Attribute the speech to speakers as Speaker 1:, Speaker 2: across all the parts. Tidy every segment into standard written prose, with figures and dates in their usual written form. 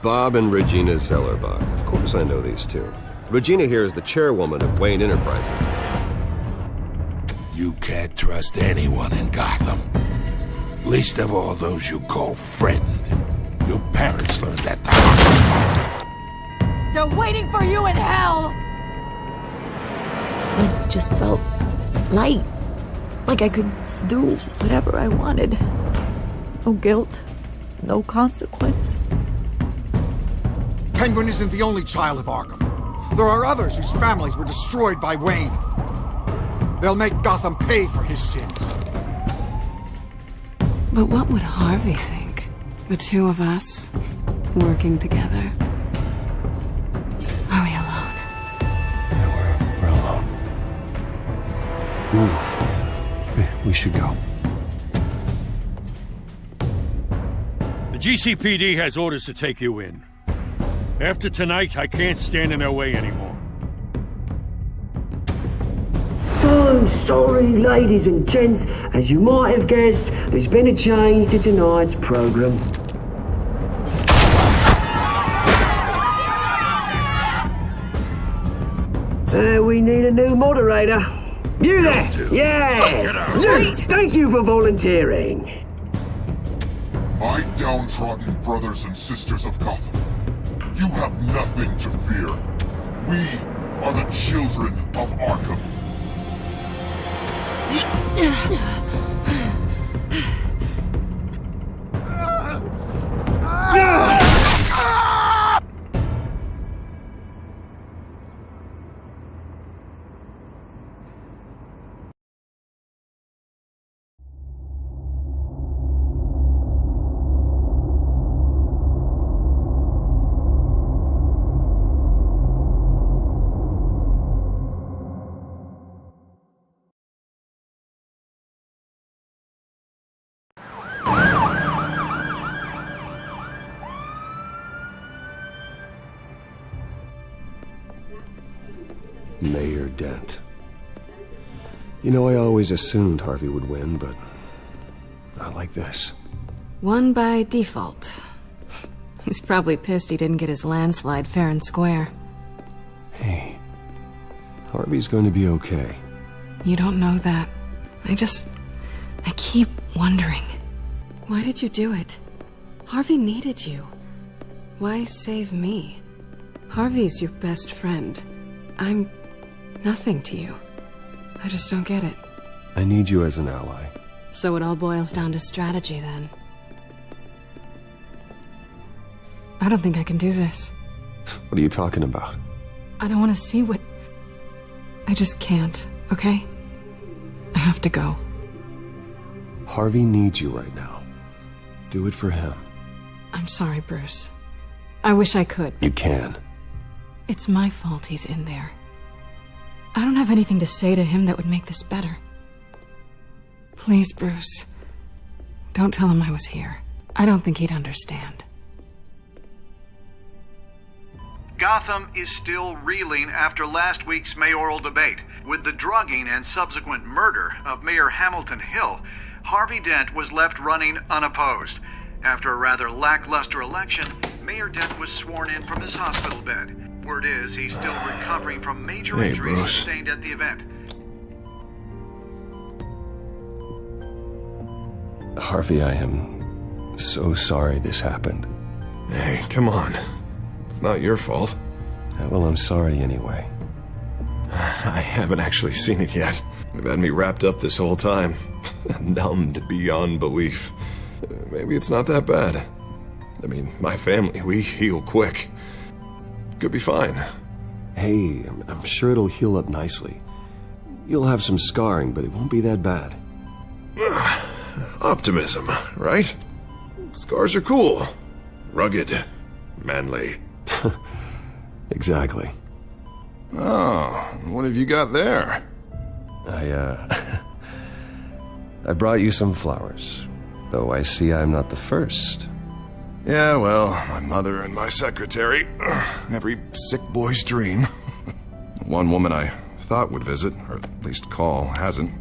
Speaker 1: Bob and Regina Zellerbach. Of course I know these two. Regina here is the chairwoman of Wayne Enterprises.
Speaker 2: You can't trust anyone in Gotham. Least of all those you call friend. Your parents learned that the hard way.
Speaker 3: They're waiting for you in hell!
Speaker 4: I just felt light. Like I could do whatever I wanted. No guilt. No consequence.
Speaker 5: Penguin isn't the only child of Arkham. There are others whose families were destroyed by Wayne. They'll make Gotham pay for his sins.
Speaker 6: But what would Harvey think? The two of us, working together. Are we alone?
Speaker 7: Yeah, we're alone. Move. We should go.
Speaker 8: The GCPD has orders to take you in. After tonight, I can't stand in their way anymore.
Speaker 9: So sorry, ladies and gents. As you might have guessed, there's been a change to tonight's program. We need a new moderator. You there? Yes! Luke, thank you for volunteering.
Speaker 10: My downtrodden brothers and sisters of Gotham, you have nothing to fear. We are the children of Arkham.
Speaker 1: Mayor Dent. You know, I always assumed Harvey would win, but not like this.
Speaker 6: Won by default. He's probably pissed he didn't get his landslide fair and square.
Speaker 1: Hey, Harvey's going to be okay.
Speaker 6: You don't know that. I keep wondering. Why did you do it? Harvey needed you. Why save me? Harvey's your best friend. I'm nothing to you. I just don't get it.
Speaker 1: I need you as an ally.
Speaker 6: So it all boils down to strategy, then. I don't think I can do this.
Speaker 1: What are you talking about?
Speaker 6: I don't want to see what... I just can't, okay? I have to go.
Speaker 1: Harvey needs you right now. Do it for him.
Speaker 6: I'm sorry, Bruce. I wish I could.
Speaker 1: You can.
Speaker 6: It's my fault he's in there. I don't have anything to say to him that would make this better. Please, Bruce. Don't tell him I was here. I don't think he'd understand.
Speaker 11: Gotham is still reeling after last week's mayoral debate. With the drugging and subsequent murder of Mayor Hamilton Hill, Harvey Dent was left running unopposed. After a rather lackluster election, Mayor Dent was sworn in from his hospital bed. Word is he's still recovering from major injuries sustained at the event.
Speaker 1: Harvey, I am so sorry this happened.
Speaker 7: Hey, come on. It's not your fault.
Speaker 1: Well, I'm sorry anyway.
Speaker 7: I haven't actually seen it yet. They've had me wrapped up this whole time. Numbed beyond belief. Maybe it's not that bad. I mean, my family, we heal quick. Could be fine.
Speaker 1: Hey, I'm sure it'll heal up nicely. You'll have some scarring, but it won't be that bad.
Speaker 7: Optimism, right? Scars are cool. Rugged. Manly.
Speaker 1: Exactly.
Speaker 7: Oh, what have you got there?
Speaker 1: I brought you some flowers. Though I see I'm not the first.
Speaker 7: Yeah, well, my mother and my secretary. Every sick boy's dream. One woman I thought would visit, or at least call, hasn't.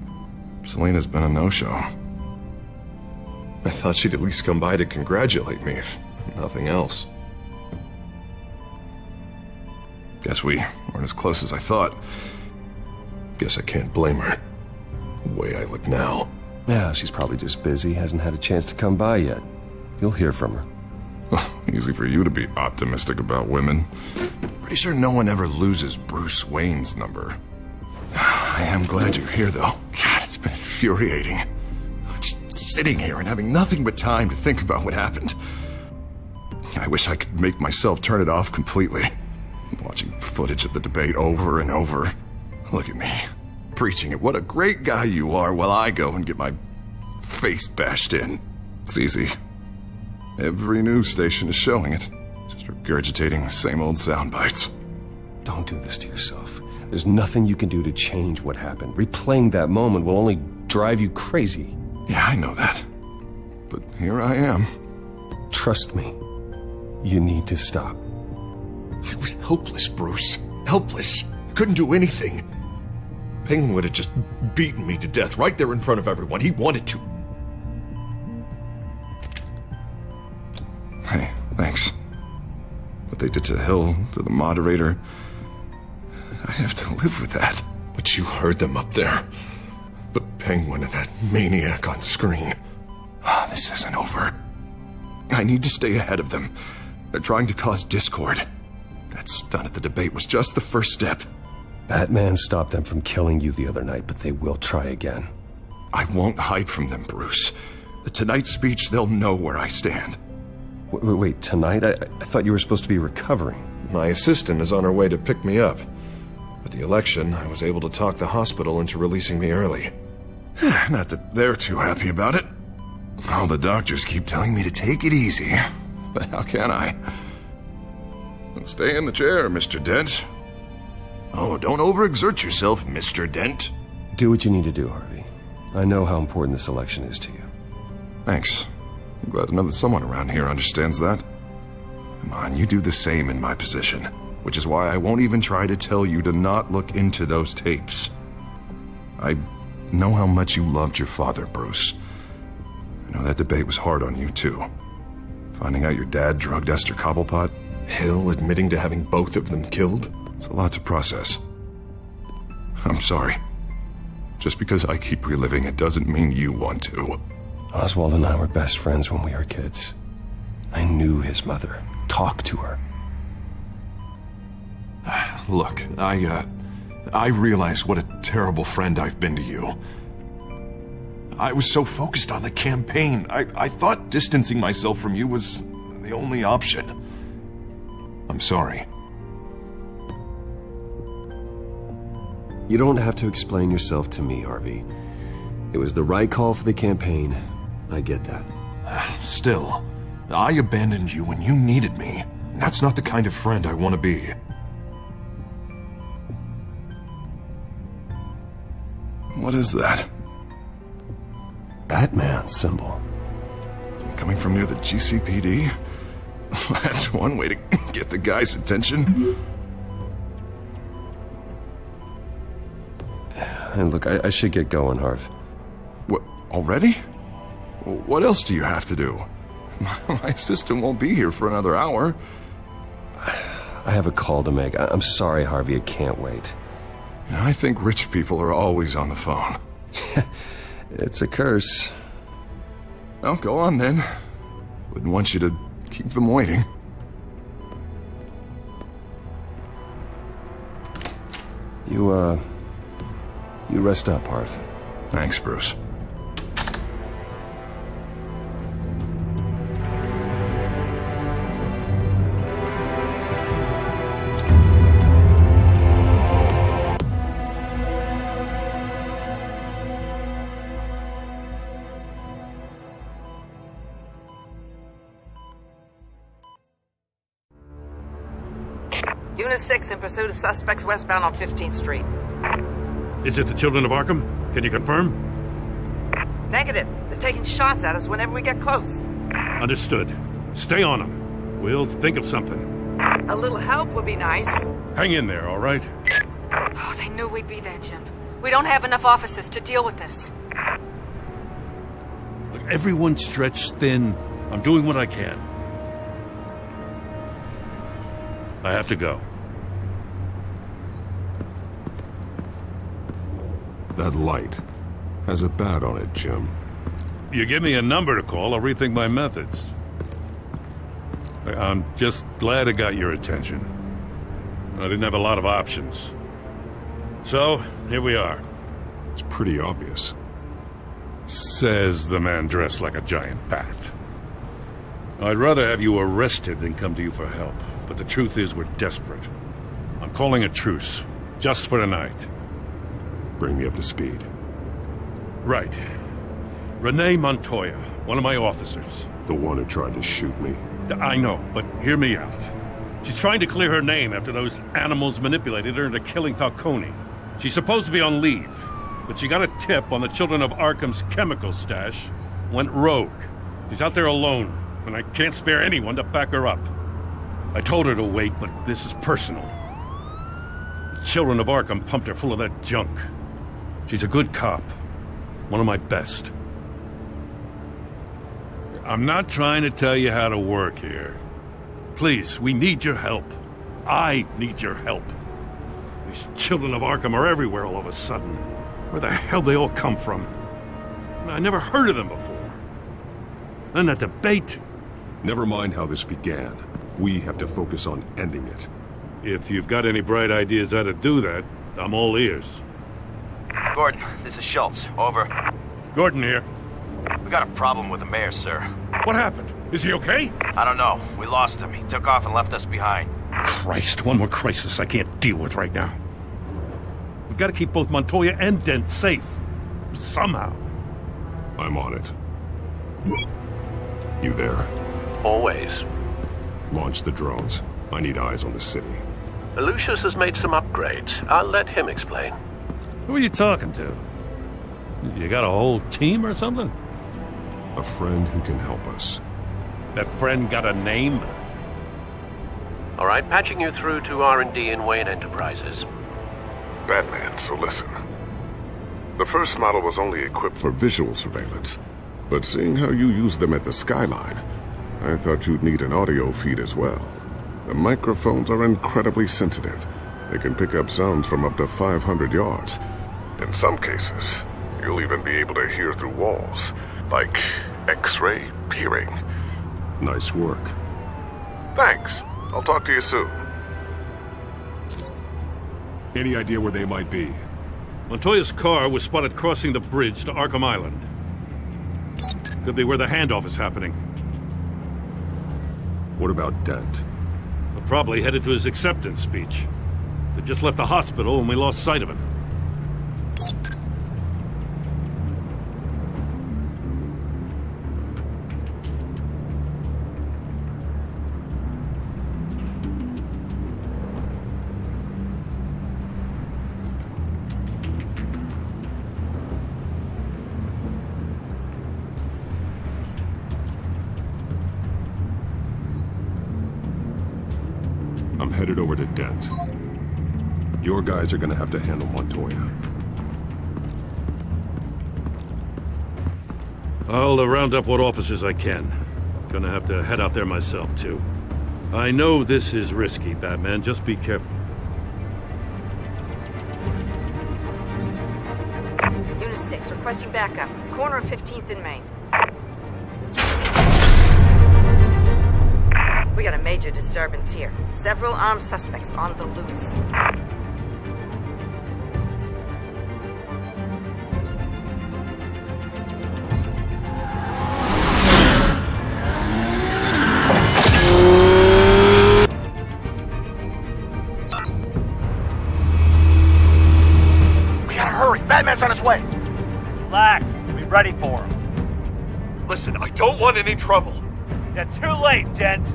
Speaker 7: Selena's been a no-show. I thought she'd at least come by to congratulate me, if nothing else. Guess we weren't as close as I thought. Guess I can't blame her. The way I look now.
Speaker 1: Yeah, she's probably just busy, hasn't had a chance to come by yet. You'll hear from her.
Speaker 7: Easy for you to be optimistic about women. Pretty sure no one ever loses Bruce Wayne's number. I am glad you're here, though. God, it's been infuriating. Just sitting here and having nothing but time to think about what happened. I wish I could make myself turn it off completely. Watching footage of the debate over and over. Look at me, preaching at what a great guy you are while I go and get my face bashed in. It's easy. Every news station is showing it. Just regurgitating the same old sound bites.
Speaker 1: Don't do this to yourself. There's nothing you can do to change what happened. Replaying that moment will only drive you crazy.
Speaker 7: Yeah, I know that. But here I am.
Speaker 1: Trust me. You need to stop.
Speaker 7: I was helpless, Bruce. Helpless. Couldn't do anything. Penguin would have just beaten me to death right there in front of everyone. He wanted to. Hey, thanks. What they did to Hill, to the moderator, I have to live with that. But you heard them up there. The Penguin and that maniac on screen. This isn't over. I need to stay ahead of them. They're trying to cause discord. That stunt at the debate was just the first step.
Speaker 1: Batman stopped them from killing you the other night, but they will try again.
Speaker 7: I won't hide from them, Bruce. The Tonight speech, they'll know where I stand.
Speaker 1: Wait, tonight? I thought you were supposed to be recovering.
Speaker 7: My assistant is on her way to pick me up. With the election, I was able to talk the hospital into releasing me early. Not that they're too happy about it. All the doctors keep telling me to take it easy. But how can I? Stay in the chair, Mr. Dent. Oh, don't overexert yourself, Mr. Dent.
Speaker 1: Do what you need to do, Harvey. I know how important this election is to you.
Speaker 7: Thanks. I'm glad to know that someone around here understands that. Come on, you do the same in my position. Which is why I won't even try to tell you to not look into those tapes. I know how much you loved your father, Bruce. I know that debate was hard on you, too. Finding out your dad drugged Esther Cobblepot, Hill admitting to having both of them killed, it's a lot to process. I'm sorry. Just because I keep reliving it doesn't mean you want to.
Speaker 1: Oswald and I were best friends when we were kids. I knew his mother. Talked to her.
Speaker 7: Look, I realize what a terrible friend I've been to you. I was so focused on the campaign. I thought distancing myself from you was the only option. I'm sorry.
Speaker 1: You don't have to explain yourself to me, Harvey. It was the right call for the campaign. I get that.
Speaker 7: Still, I abandoned you when you needed me. That's not the kind of friend I want to be. What is that?
Speaker 1: Batman symbol.
Speaker 7: Coming from near the GCPD? That's one way to get the guy's attention.
Speaker 1: And look, I should get going, Harv.
Speaker 7: What, already? What else do you have to do? My assistant won't be here for another hour.
Speaker 1: I have a call to make. I'm sorry, Harvey, I can't wait.
Speaker 7: You know, I think rich people are always on the phone.
Speaker 1: It's a curse.
Speaker 7: Well, go on then. Wouldn't want you to keep them waiting.
Speaker 1: You rest up, Harv.
Speaker 7: Thanks, Bruce.
Speaker 12: Unit 6 in pursuit of suspects westbound on 15th Street.
Speaker 8: Is it the Children of Arkham? Can you confirm?
Speaker 12: Negative. They're taking shots at us whenever we get close.
Speaker 8: Understood. Stay on them. We'll think of something.
Speaker 12: A little help would be nice.
Speaker 8: Hang in there, all right?
Speaker 3: Oh, they knew we'd be there, Jim. We don't have enough officers to deal with this.
Speaker 8: Look, everyone's stretched thin. I'm doing what I can. I have to go.
Speaker 10: That light has a bat on it, Jim.
Speaker 8: You give me a number to call, I'll rethink my methods. I'm just glad it got your attention. I didn't have a lot of options. So, here we are.
Speaker 10: It's pretty obvious.
Speaker 8: Says the man dressed like a giant bat. I'd rather have you arrested than come to you for help. But the truth is, we're desperate. I'm calling a truce. Just for tonight.
Speaker 10: Bring me up to speed.
Speaker 8: Right. Renee Montoya, one of my officers.
Speaker 10: The one who tried to shoot me.
Speaker 8: I know, but hear me out. She's trying to clear her name after those animals manipulated her into killing Falcone. She's supposed to be on leave, but she got a tip on the Children of Arkham's chemical stash, went rogue. She's out there alone, and I can't spare anyone to back her up. I told her to wait, but this is personal. The Children of Arkham pumped her full of that junk. She's a good cop. One of my best. I'm not trying to tell you how to work here. Please, we need your help. I need your help. These Children of Arkham are everywhere all of a sudden. Where the hell they all come from? I never heard of them before. Then that debate.
Speaker 10: Never mind how this began. We have to focus on ending it.
Speaker 8: If you've got any bright ideas how to do that, I'm all ears.
Speaker 13: Gordon, this is Schultz. Over.
Speaker 8: Gordon here.
Speaker 13: We got a problem with the mayor, sir.
Speaker 8: What happened? Is he okay?
Speaker 13: I don't know. We lost him. He took off and left us behind.
Speaker 8: Christ, one more crisis I can't deal with right now. We've got to keep both Montoya and Dent safe. Somehow.
Speaker 10: I'm on it. You there?
Speaker 14: Always.
Speaker 10: Launch the drones. I need eyes on the city.
Speaker 14: Lucius has made some upgrades. I'll let him explain.
Speaker 8: Who are you talking to? You got a whole team or something?
Speaker 10: A friend who can help us.
Speaker 8: That friend got a name?
Speaker 14: All right, patching you through to R&D in Wayne Enterprises.
Speaker 15: Batman, so listen. The first model was only equipped for visual surveillance, but seeing how you use them at the skyline, I thought you'd need an audio feed as well. The microphones are incredibly sensitive. They can pick up sounds from up to 500 yards. In some cases, you'll even be able to hear through walls, like X-ray peering.
Speaker 10: Nice work.
Speaker 15: Thanks. I'll talk to you soon.
Speaker 10: Any idea where they might be?
Speaker 8: Montoya's car was spotted crossing the bridge to Arkham Island. Could be where the handoff is happening.
Speaker 10: What about Dent?
Speaker 8: We're probably headed to his acceptance speech. They just left the hospital and we lost sight of him.
Speaker 10: I'm headed over to Dent. Your guys are gonna have to handle Montoya.
Speaker 8: I'll round up what officers I can. Gonna have to head out there myself, too. I know this is risky, Batman. Just be careful.
Speaker 16: Unit 6, requesting backup. Corner of 15th and Main. We got a major disturbance here. Several armed suspects on the loose.
Speaker 13: We gotta hurry. Batman's on his way.
Speaker 17: Relax. Be ready for him.
Speaker 7: Listen, I don't want any trouble.
Speaker 17: You're too late, Dent.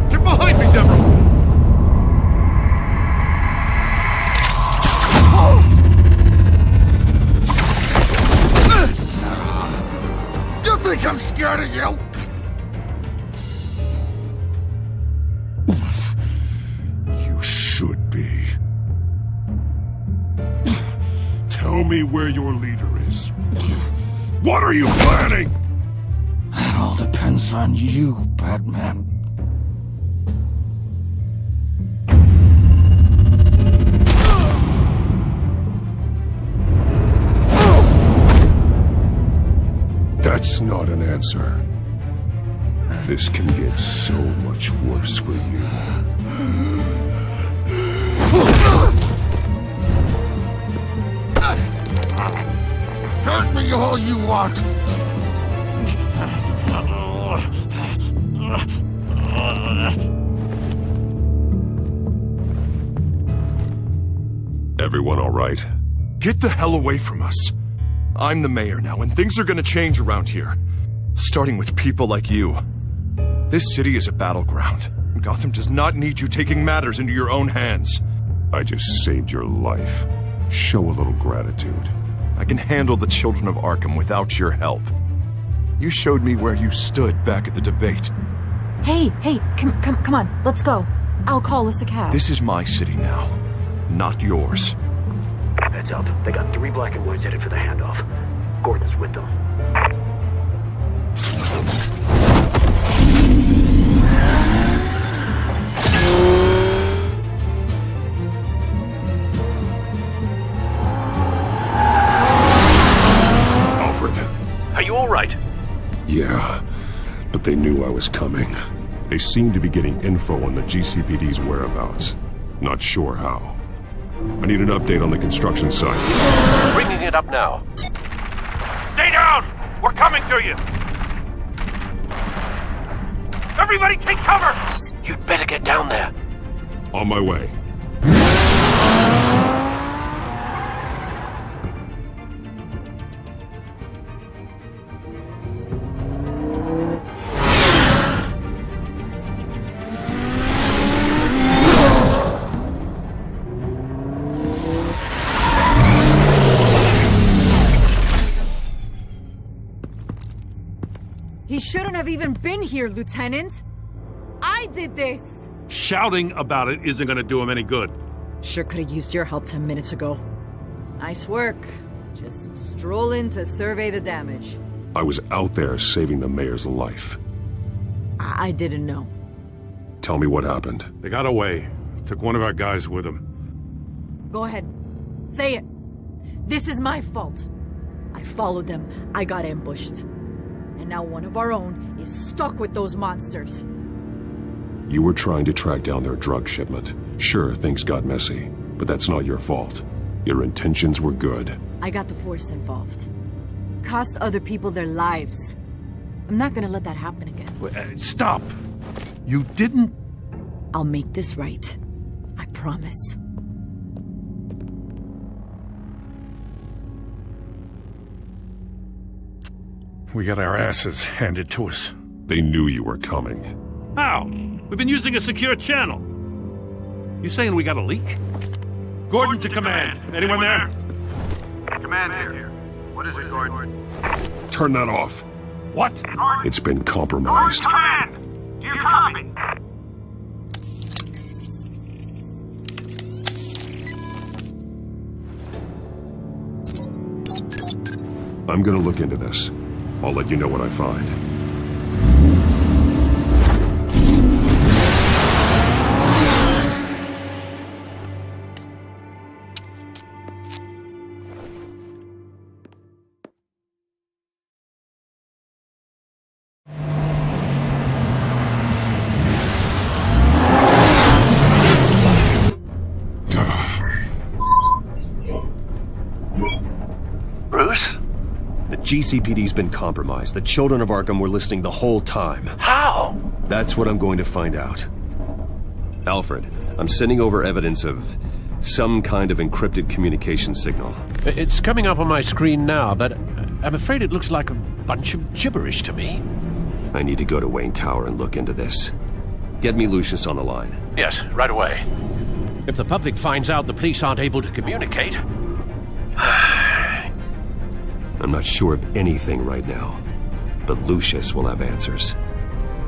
Speaker 7: Get behind me, Deborah!
Speaker 10: Show me where your leader is. What are you planning?
Speaker 2: That all depends on you, Batman.
Speaker 10: That's not an answer. This can get so much worse for you.
Speaker 2: Hurt me all you want.
Speaker 10: Everyone all right?
Speaker 7: Get the hell away from us. I'm the mayor now, and things are gonna change around here. Starting with people like you. This city is a battleground. Gotham does not need you taking matters into your own hands.
Speaker 10: I just saved your life. Show a little gratitude.
Speaker 7: I can handle the children of Arkham without your help. You showed me where you stood back at the debate.
Speaker 4: Hey, come on, let's go. I'll call us a cab.
Speaker 7: This is my city now, not yours.
Speaker 18: Heads up, they got 3 black and whites headed for the handoff. Gordon's with them.
Speaker 14: Are you all right?
Speaker 10: Yeah, but they knew I was coming. They seem to be getting info on the GCPD's whereabouts. Not sure how. I need an update on the construction site.
Speaker 14: Bringing it up now.
Speaker 17: Stay down! We're coming to you! Everybody take cover!
Speaker 14: You'd better get down there.
Speaker 10: On my way.
Speaker 19: He shouldn't have even been here, Lieutenant. I did this.
Speaker 8: Shouting about it isn't gonna do him any good.
Speaker 19: Sure could have used your help 10 minutes ago. Nice work. Just stroll in to survey the damage.
Speaker 10: I was out there saving the mayor's life.
Speaker 19: I didn't know.
Speaker 10: Tell me what happened.
Speaker 8: They got away. Took one of our guys with them.
Speaker 19: Go ahead. Say it. This is my fault. I followed them. I got ambushed. And now one of our own is stuck with those monsters.
Speaker 10: You were trying to track down their drug shipment. Sure, things got messy, but that's not your fault. Your intentions were good.
Speaker 19: I got the Force involved. Cost other people their lives. I'm not gonna let that happen again.
Speaker 8: Stop! You didn't...
Speaker 19: I'll make this right. I promise.
Speaker 8: We got our asses handed to us.
Speaker 10: They knew you were coming.
Speaker 8: How? We've been using a secure channel. You saying we got a leak? Gordon to command. Anyone there?
Speaker 11: Command here. What is it, Gordon?
Speaker 10: Turn that off.
Speaker 8: What?
Speaker 10: It's been compromised.
Speaker 17: Command! Do you copy?
Speaker 10: I'm gonna look into this. I'll let you know what I find.
Speaker 14: Bruce?
Speaker 1: The GCPD's been compromised. The children of Arkham were listening the whole time.
Speaker 14: How?
Speaker 1: That's what I'm going to find out. Alfred, I'm sending over evidence of some kind of encrypted communication signal.
Speaker 14: It's coming up on my screen now, but I'm afraid it looks like a bunch of gibberish to me.
Speaker 1: I need to go to Wayne Tower and look into this. Get me Lucius on the line.
Speaker 14: Yes, right away. If the public finds out the police aren't able to communicate...
Speaker 1: I'm not sure of anything right now, but Lucius will have answers.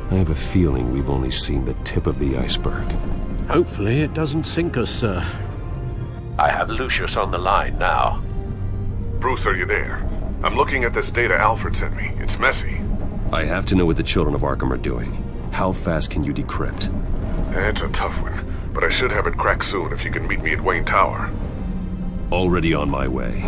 Speaker 1: I have a feeling we've only seen the tip of the iceberg.
Speaker 14: Hopefully it doesn't sink us, sir. I have Lucius on the line now.
Speaker 15: Bruce, are you there? I'm looking at this data Alfred sent me. It's messy.
Speaker 1: I have to know what the children of Arkham are doing. How fast can you decrypt?
Speaker 15: It's a tough one, but I should have it cracked soon if you can meet me at Wayne Tower.
Speaker 1: Already on my way.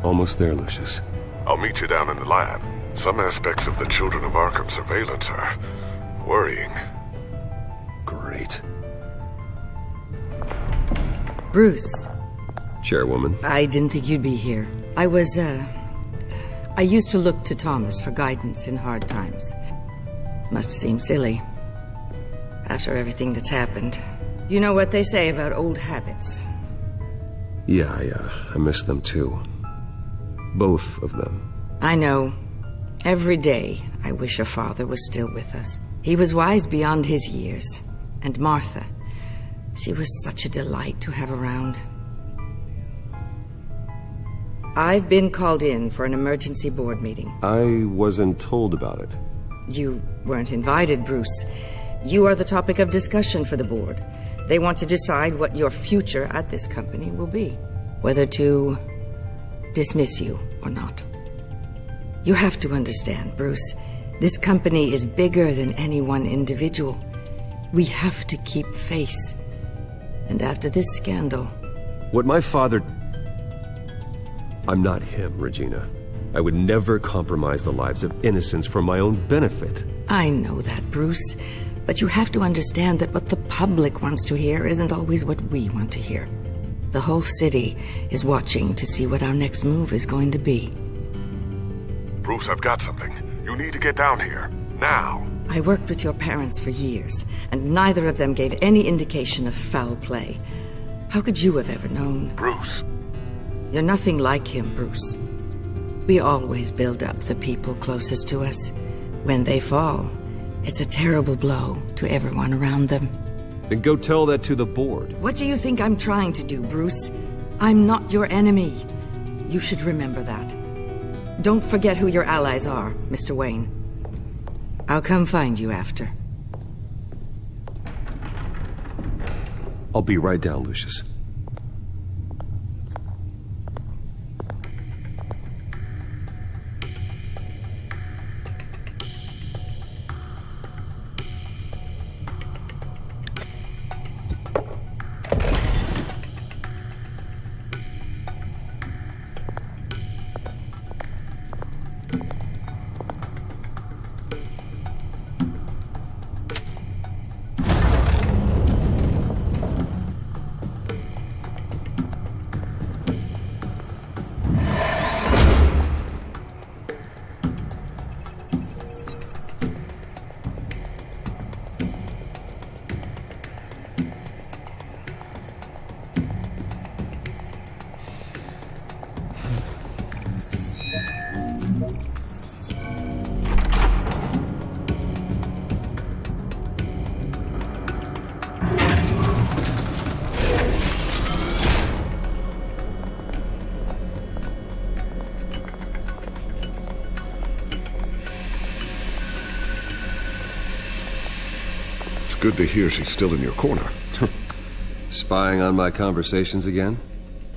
Speaker 1: Almost there, Lucius.
Speaker 15: I'll meet you down in the lab. Some aspects of the Children of Arkham surveillance are worrying.
Speaker 1: Great.
Speaker 20: Bruce.
Speaker 1: Chairwoman.
Speaker 20: I didn't think you'd be here. I used to look to Thomas for guidance in hard times. Must seem silly. After everything that's happened. You know what they say about old habits.
Speaker 1: Yeah, I miss them too. Both of them.
Speaker 20: I know. Every day, I wish your father was still with us. He was wise beyond his years. And Martha, she was such a delight to have around. I've been called in for an emergency board meeting.
Speaker 1: I wasn't told about it.
Speaker 20: You weren't invited, Bruce. You are the topic of discussion for the board. They want to decide what your future at this company will be. Whether to dismiss you or not. You have to understand, Bruce. This company is bigger than any one individual. We have to keep face. And after this scandal...
Speaker 1: What my father... I'm not him, Regina. I would never compromise the lives of innocents for my own benefit.
Speaker 20: I know that, Bruce. But you have to understand that what the public wants to hear isn't always what we want to hear. The whole city is watching to see what our next move is going to be.
Speaker 15: Bruce, I've got something. You need to get down here. Now.
Speaker 20: I worked with your parents for years, and neither of them gave any indication of foul play. How could you have ever known?
Speaker 15: Bruce.
Speaker 20: You're nothing like him, Bruce. We always build up the people closest to us. When they fall, it's a terrible blow to everyone around them.
Speaker 1: Then go tell that to the board.
Speaker 20: What do you think I'm trying to do, Bruce? I'm not your enemy. You should remember that. Don't forget who your allies are, Mr. Wayne. I'll come find you after.
Speaker 1: I'll be right down, Lucius.
Speaker 15: Good to hear she's still in your corner.
Speaker 1: Spying on my conversations again?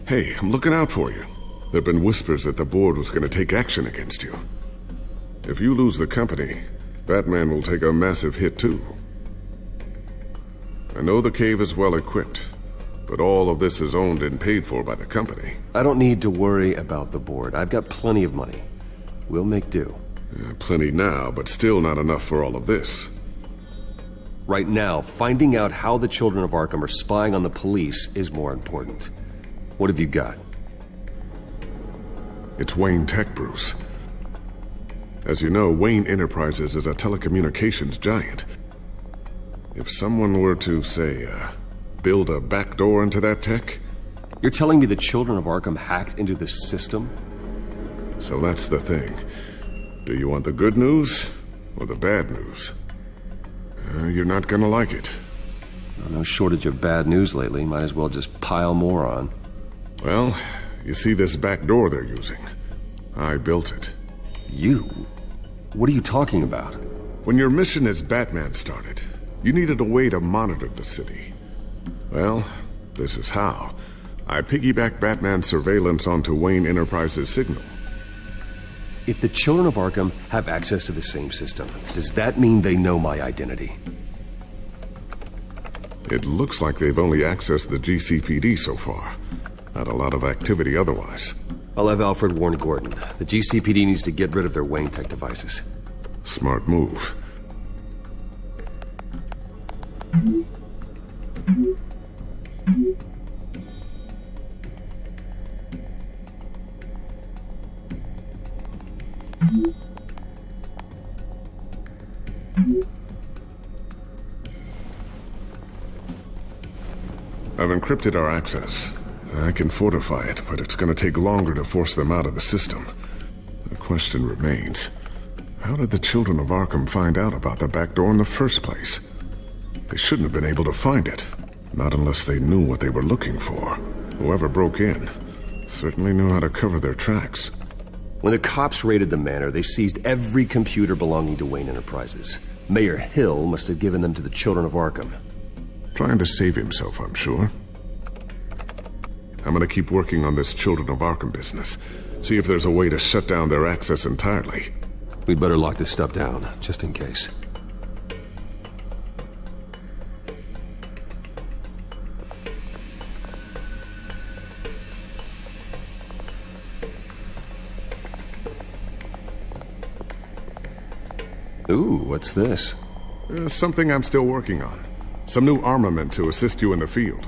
Speaker 15: Hey, I'm looking out for you. There've been whispers that the board was going to take action against you. If you lose the company, Batman will take a massive hit too. I know the cave is well equipped, but all of this is owned and paid for by the company.
Speaker 1: I don't need to worry about the board. I've got plenty of money. We'll make do.
Speaker 15: Plenty now, but still not enough for all of this.
Speaker 1: Right now, finding out how the Children of Arkham are spying on the police is more important. What have you got?
Speaker 15: It's Wayne Tech, Bruce. As you know, Wayne Enterprises is a telecommunications giant. If someone were to, say, build a backdoor into that tech,
Speaker 1: You're telling me the children of Arkham hacked into the system?
Speaker 15: So that's the thing. Do you want the good news or the bad news? You're not gonna like it.
Speaker 1: No shortage of bad news lately. Might as well just pile more on.
Speaker 15: Well, you see this back door they're using? I built it.
Speaker 1: You? What are you talking about?
Speaker 15: When your mission as Batman started, you needed a way to monitor the city. Well, this is how. I piggybacked Batman's surveillance onto Wayne Enterprises' signal.
Speaker 1: If the children of Arkham have access to the same system, does that mean they know my identity?
Speaker 15: It looks like they've only accessed the GCPD so far. Not a lot of activity otherwise.
Speaker 1: I'll have Alfred warn Gordon. The GCPD needs to get rid of their Wayne Tech devices.
Speaker 15: Smart move. I've encrypted our access. I can fortify it, but it's gonna take longer to force them out of the system. The question remains, how did the children of Arkham find out about the back door in the first place? They shouldn't have been able to find it. Not unless they knew what they were looking for. Whoever broke in certainly knew how to cover their tracks.
Speaker 1: When the cops raided the manor, they seized every computer belonging to Wayne Enterprises. Mayor Hill must have given them to the children of Arkham.
Speaker 15: Trying to save himself, I'm sure. I'm gonna keep working on this Children of Arkham business. See if there's a way to shut down their access entirely.
Speaker 1: We'd better lock this stuff down, just in case. Ooh, what's this?
Speaker 15: Something I'm still working on. Some new armament to assist you in the field.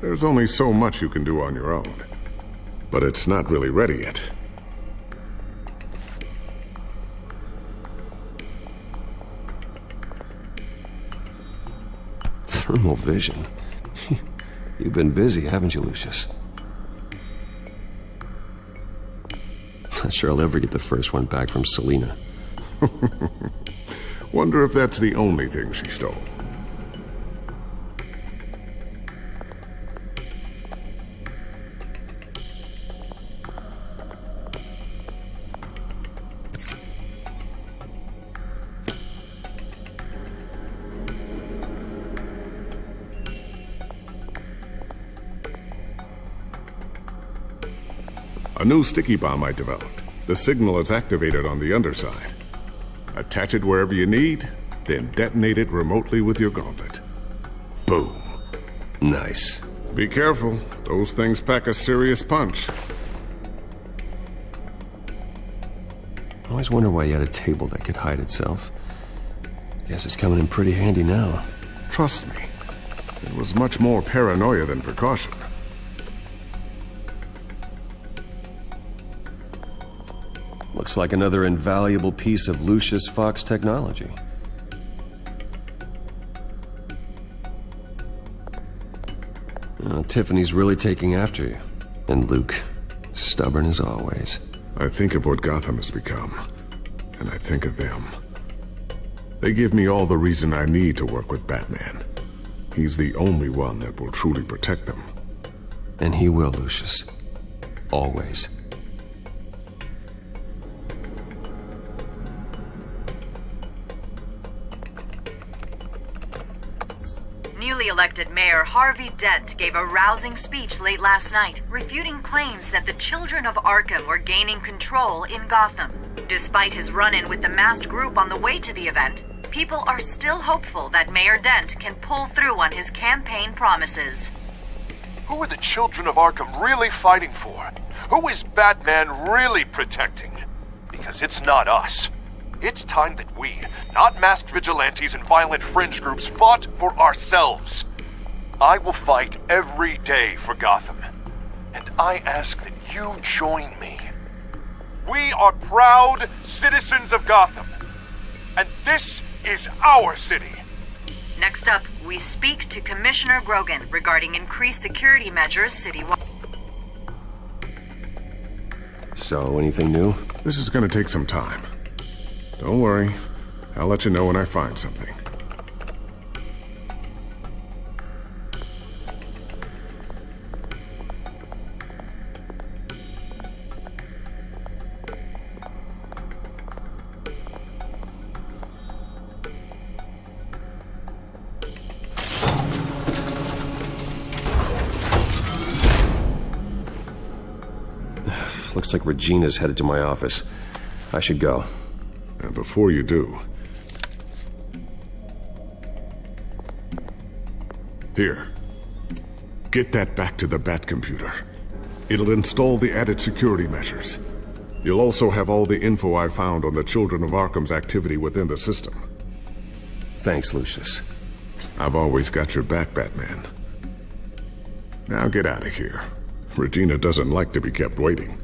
Speaker 15: There's only so much you can do on your own. But it's not really ready yet.
Speaker 1: Thermal vision? You've been busy, haven't you, Lucius? Not sure I'll ever get the first one back from Selina.
Speaker 15: Wonder if that's the only thing she stole. A new sticky bomb I developed. The signal is activated on the underside. Attach it wherever you need, then detonate it remotely with your gauntlet. Boom.
Speaker 1: Nice.
Speaker 15: Be careful. Those things pack a serious punch.
Speaker 1: I always wonder why you had a table that could hide itself. Guess it's coming in pretty handy now.
Speaker 15: Trust me. It was much more paranoia than precaution.
Speaker 1: Looks like another invaluable piece of Lucius Fox technology. Tiffany's really taking after you. And Luke, stubborn as always.
Speaker 15: I think of what Gotham has become, and I think of them. They give me all the reason I need to work with Batman. He's the only one that will truly protect them.
Speaker 1: And he will, Lucius. Always.
Speaker 21: Newly elected Mayor Harvey Dent gave a rousing speech late last night, refuting claims that the children of Arkham were gaining control in Gotham. Despite his run-in with the masked group on the way to the event, people are still hopeful that Mayor Dent can pull through on his campaign promises.
Speaker 13: Who are the children of Arkham really fighting for? Who is Batman really protecting? Because it's not us. It's time that we, not masked vigilantes and violent fringe groups, fought for ourselves. I will fight every day for Gotham. And I ask that you join me. We are proud citizens of Gotham. And this is our city.
Speaker 21: Next up, we speak to Commissioner Grogan regarding increased security measures citywide.
Speaker 1: So, anything new?
Speaker 15: This is gonna take some time. Don't worry. I'll let you know when I find something.
Speaker 1: Looks like Regina's headed to my office. I should go.
Speaker 15: And before you do... Here. Get that back to the Bat computer. It'll install the added security measures. You'll also have all the info I found on the Children of Arkham's activity within the system.
Speaker 1: Thanks, Lucius.
Speaker 15: I've always got your back, Batman. Now get out of here. Regina doesn't like to be kept waiting.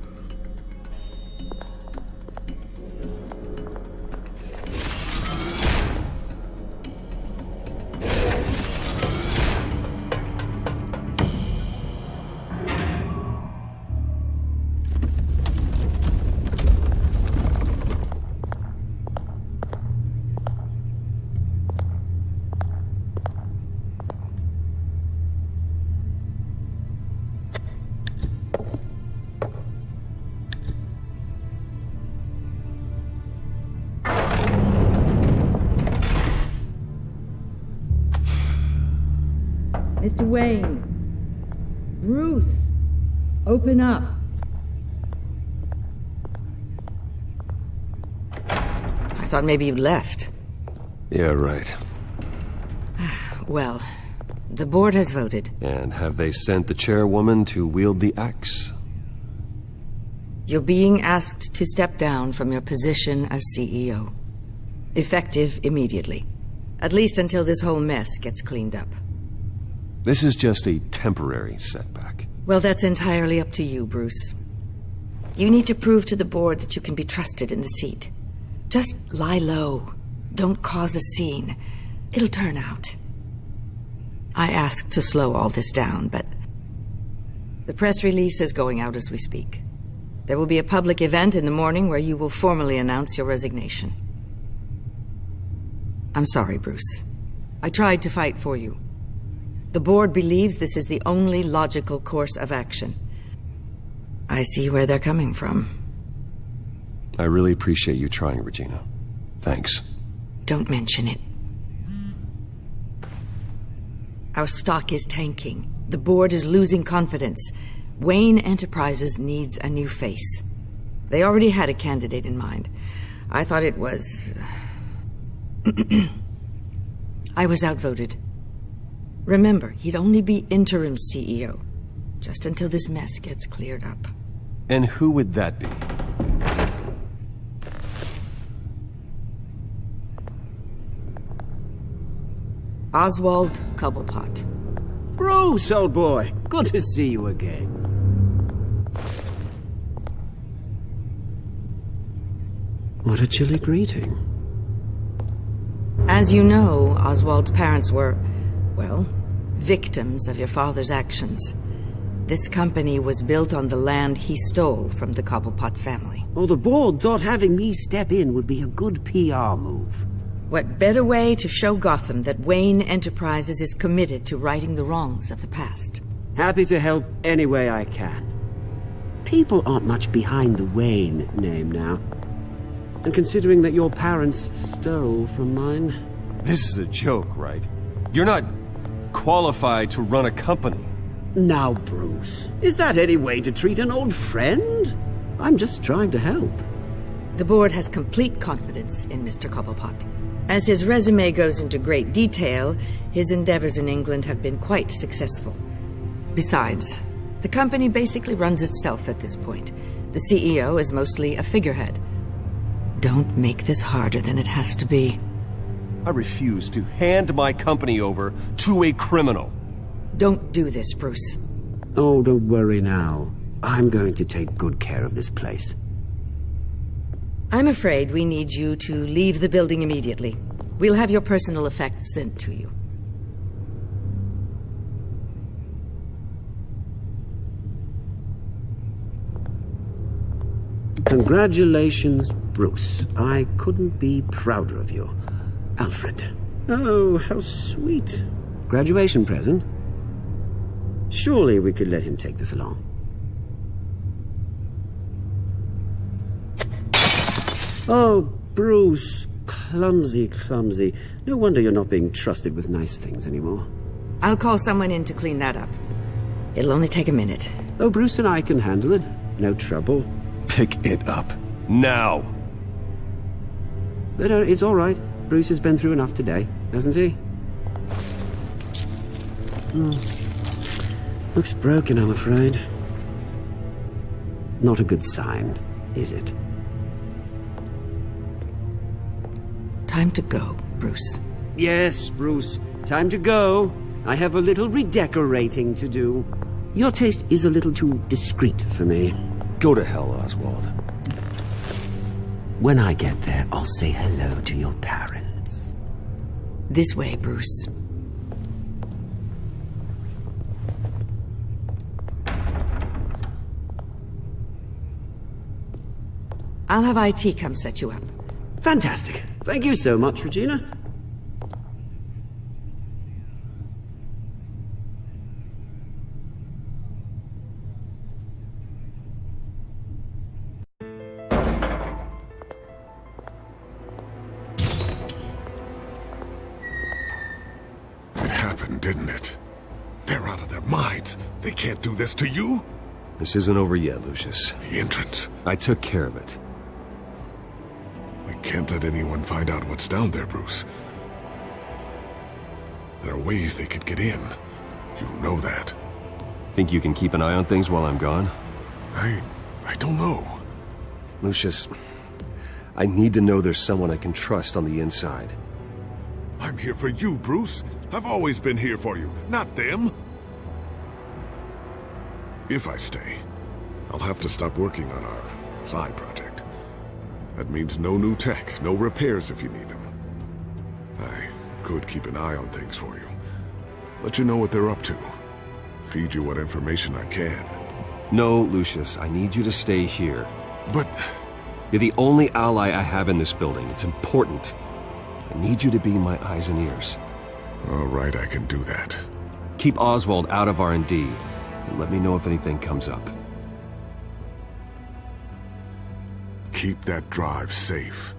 Speaker 20: Mr. Wayne. Bruce. Open up. I thought maybe you left.
Speaker 1: Yeah, right.
Speaker 20: Well, the board has voted.
Speaker 1: And have they sent the chairwoman to wield the axe?
Speaker 20: You're being asked to step down from your position as CEO. Effective immediately. At least until this whole mess gets cleaned up.
Speaker 1: This is just a temporary setback.
Speaker 20: Well, that's entirely up to you, Bruce. You need to prove to the board that you can be trusted in the seat. Just lie low. Don't cause a scene. It'll turn out. I asked to slow all this down, but the press release is going out as we speak. There will be a public event in the morning where you will formally announce your resignation. I'm sorry, Bruce. I tried to fight for you. The board believes this is the only logical course of action. I see where they're coming from.
Speaker 1: I really appreciate you trying, Regina. Thanks.
Speaker 20: Don't mention it. Our stock is tanking. The board is losing confidence. Wayne Enterprises needs a new face. They already had a candidate in mind. I thought it was... I was outvoted. Remember, he'd only be interim CEO, just until this mess gets cleared up.
Speaker 1: And who would that be?
Speaker 20: Oswald Cobblepot.
Speaker 18: Bruce, old boy. Good to see you again. What a chilly greeting.
Speaker 20: As you know, Oswald's parents were, well, victims of your father's actions. This company was built on the land he stole from the Cobblepot family.
Speaker 18: Well, the board thought having me step in would be a good PR move.
Speaker 20: What better way to show Gotham that Wayne Enterprises is committed to righting the wrongs of the past?
Speaker 18: Happy to help any way I can. People aren't much behind the Wayne name now. And considering that your parents stole from mine...
Speaker 1: This is a joke, right? You're not qualified to run a company.
Speaker 18: Now, Bruce, is that any way to treat an old friend? I'm just trying to help.
Speaker 20: The board has complete confidence in Mr. Cobblepot. As his resume goes into great detail, his endeavors in England have been quite successful. Besides, the company basically runs itself at this point. The CEO is mostly a figurehead. Don't make this harder than it has to be.
Speaker 1: I refuse to hand my company over to a criminal.
Speaker 20: Don't do this, Bruce.
Speaker 18: Oh, don't worry now. I'm going to take good care of this place.
Speaker 20: I'm afraid we need you to leave the building immediately. We'll have your personal effects sent to you.
Speaker 18: Congratulations, Bruce. I couldn't be prouder of you. Alfred. Oh, how sweet. Graduation present? Surely we could let him take this along. Oh, Bruce. Clumsy, clumsy. No wonder you're not being trusted with nice things anymore.
Speaker 20: I'll call someone in to clean that up. It'll only take a minute.
Speaker 18: Oh, Bruce and I can handle it. No trouble.
Speaker 1: Pick it up. Now!
Speaker 18: No, it's all right. Bruce has been through enough today, hasn't he? Looks broken, I'm afraid. Not a good sign, is it?
Speaker 20: Time to go, Bruce.
Speaker 18: Yes, Bruce. Time to go. I have a little redecorating to do. Your taste is a little too discreet for me.
Speaker 1: Go to hell, Oswald.
Speaker 18: When I get there, I'll say hello to your parents.
Speaker 20: This way, Bruce. I'll have IT come set you up.
Speaker 18: Fantastic. Thank you so much, Regina.
Speaker 15: It happened, didn't it? They're out of their minds. They can't do this to you.
Speaker 1: This isn't over yet, Lucius.
Speaker 15: The entrance.
Speaker 1: I took care of it.
Speaker 15: We can't let anyone find out what's down there, Bruce. There are ways they could get in. You know that.
Speaker 1: Think you can keep an eye on things while I'm gone?
Speaker 15: I don't know.
Speaker 1: Lucius, I need to know there's someone I can trust on the inside.
Speaker 15: I'm here for you, Bruce. I've always been here for you, not them. If I stay, I'll have to stop working on our side project. That means no new tech, no repairs if you need them. I could keep an eye on things for you. Let you know what they're up to. Feed you what information I can.
Speaker 1: No, Lucius, I need you to stay here.
Speaker 15: But...
Speaker 1: You're the only ally I have in this building. It's important. I need you to be my eyes and ears.
Speaker 15: All right, I can do that.
Speaker 1: Keep Oswald out of R&D, and let me know if anything comes up.
Speaker 15: Keep that drive safe.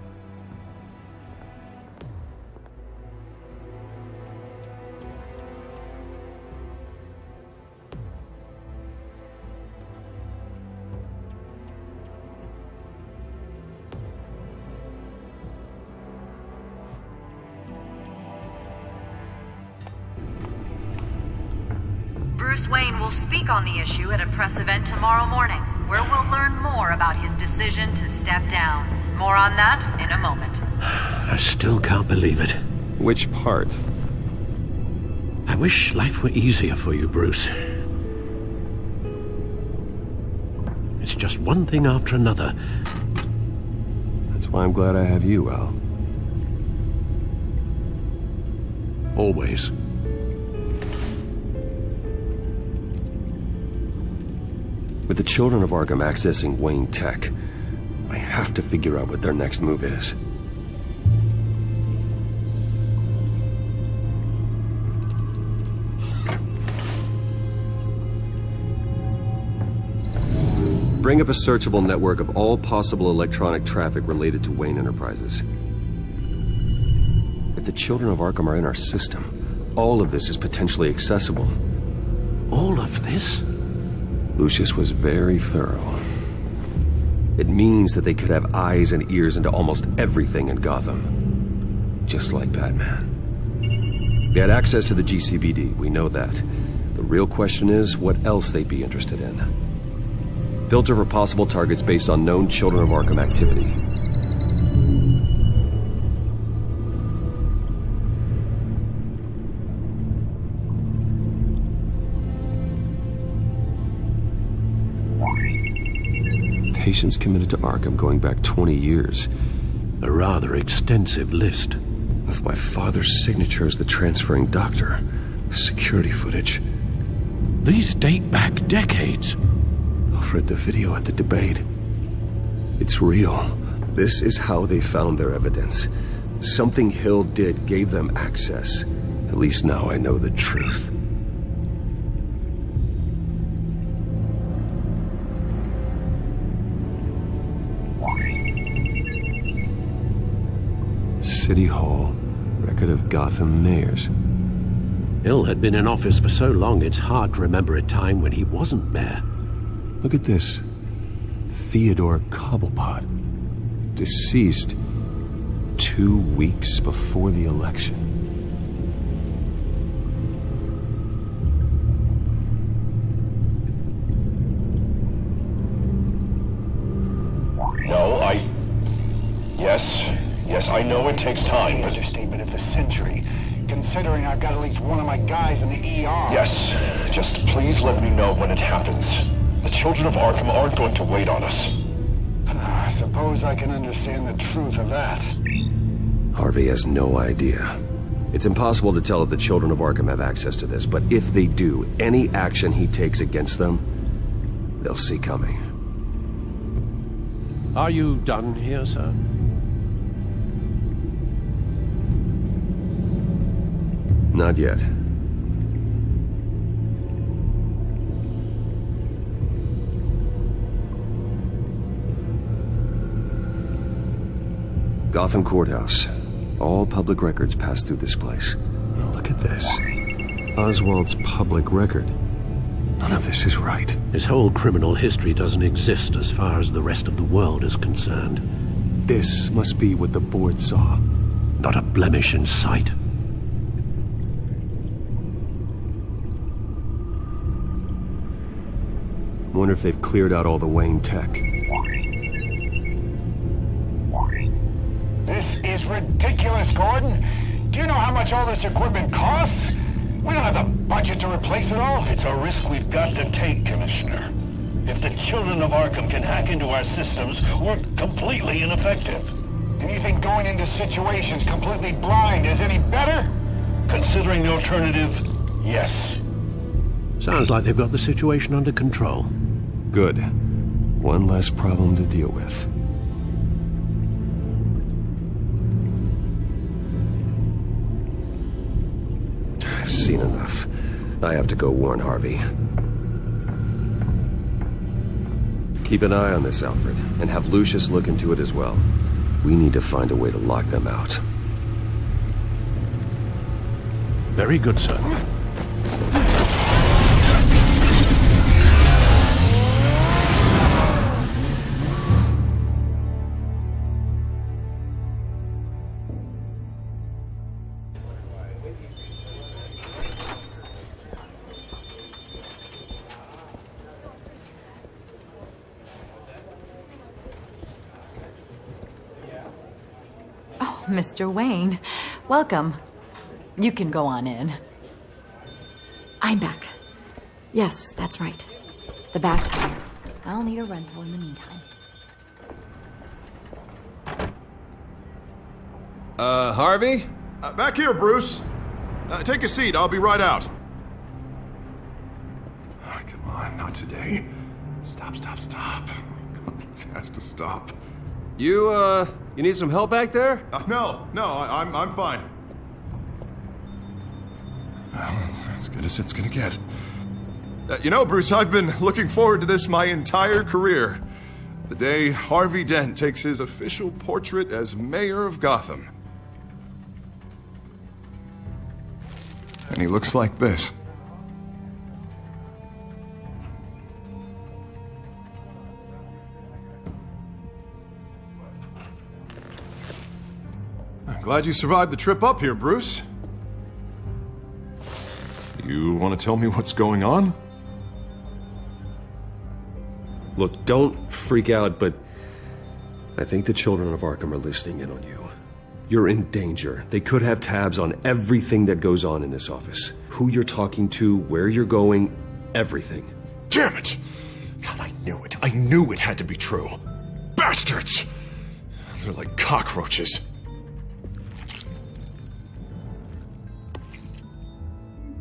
Speaker 21: Bruce Wayne will speak on the issue at a press event tomorrow morning, where we'll learn more about his decision to step down. More on that in a moment.
Speaker 14: I still can't believe it.
Speaker 1: Which part?
Speaker 14: I wish life were easier for you, Bruce. It's just one thing after another.
Speaker 1: That's why I'm glad I have you, Al.
Speaker 14: Always.
Speaker 1: With the children of Arkham accessing Wayne Tech, I have to figure out what their next move is. Bring up a searchable network of all possible electronic traffic related to Wayne Enterprises. If the children of Arkham are in our system, all of this is potentially accessible.
Speaker 14: All of this?
Speaker 1: Lucius was very thorough. It means that they could have eyes and ears into almost everything in Gotham. Just like Batman. They had access to the GCPD, we know that. The real question is what else they'd be interested in. Filter for possible targets based on known Children of Arkham activity. Patients committed to Arkham going back 20 years.
Speaker 14: A rather extensive list.
Speaker 1: With my father's signature as the transferring doctor. Security footage.
Speaker 14: These date back decades.
Speaker 1: Alfred, the video at the debate. It's real. This is how they found their evidence. Something Hill did gave them access. At least now I know the truth. City Hall. Record of Gotham mayors.
Speaker 14: Hill had been in office for so long, it's hard to remember a time when he wasn't mayor.
Speaker 1: Look at this. Theodore Cobblepot. Deceased 2 weeks before the election.
Speaker 5: No, Yes, I know it takes time, but...
Speaker 22: Understatement of the century, considering I've got at least one of my guys in the ER.
Speaker 5: Yes, just please let me know when it happens. The children of Arkham aren't going to wait on us.
Speaker 22: I suppose I can understand the truth of that.
Speaker 1: Harvey has no idea. It's impossible to tell if the children of Arkham have access to this, but if they do, any action he takes against them, they'll see coming.
Speaker 14: Are you done here, sir?
Speaker 1: Not yet. Gotham Courthouse. All public records pass through this place. Now look at this. Oswald's public record. None of this is right.
Speaker 14: His whole criminal history doesn't exist as far as the rest of the world is concerned.
Speaker 1: This must be what the board saw.
Speaker 14: Not a blemish in sight.
Speaker 1: Wonder if they've cleared out all the Wayne tech.
Speaker 22: This is ridiculous, Gordon. Do you know how much all this equipment costs? We don't have the budget to replace it all.
Speaker 5: It's a risk we've got to take, Commissioner. If the children of Arkham can hack into our systems, we're completely ineffective.
Speaker 22: And you think going into situations completely blind is any better?
Speaker 5: Considering the alternative, yes.
Speaker 14: Sounds like they've got the situation under control.
Speaker 1: Good. One less problem to deal with. I've seen enough. I have to go warn Harvey. Keep an eye on this, Alfred, and have Lucius look into it as well. We need to find a way to lock them out.
Speaker 14: Very good, sir.
Speaker 19: Mr. Wayne, welcome. You can go on in.
Speaker 4: I'm back. Yes, that's right. The back tire.
Speaker 19: I'll need a rental in the meantime.
Speaker 1: Harvey?
Speaker 7: Back here, Bruce. Take a seat. I'll be right out. Oh, come on, not today. Stop. It has to stop.
Speaker 1: You need some help back there?
Speaker 7: No, I'm fine. Well, that's as good as it's gonna get. You know, Bruce, I've been looking forward to this my entire career. The day Harvey Dent takes his official portrait as mayor of Gotham. And he looks like this. I'm glad you survived the trip up here, Bruce. You want to tell me what's going on?
Speaker 1: Look, don't freak out, but I think the children of Arkham are listening in on you. You're in danger. They could have tabs on everything that goes on in this office. Who you're talking to, where you're going, everything.
Speaker 7: Damn it! God, I knew it. I knew it had to be true. Bastards! They're like cockroaches.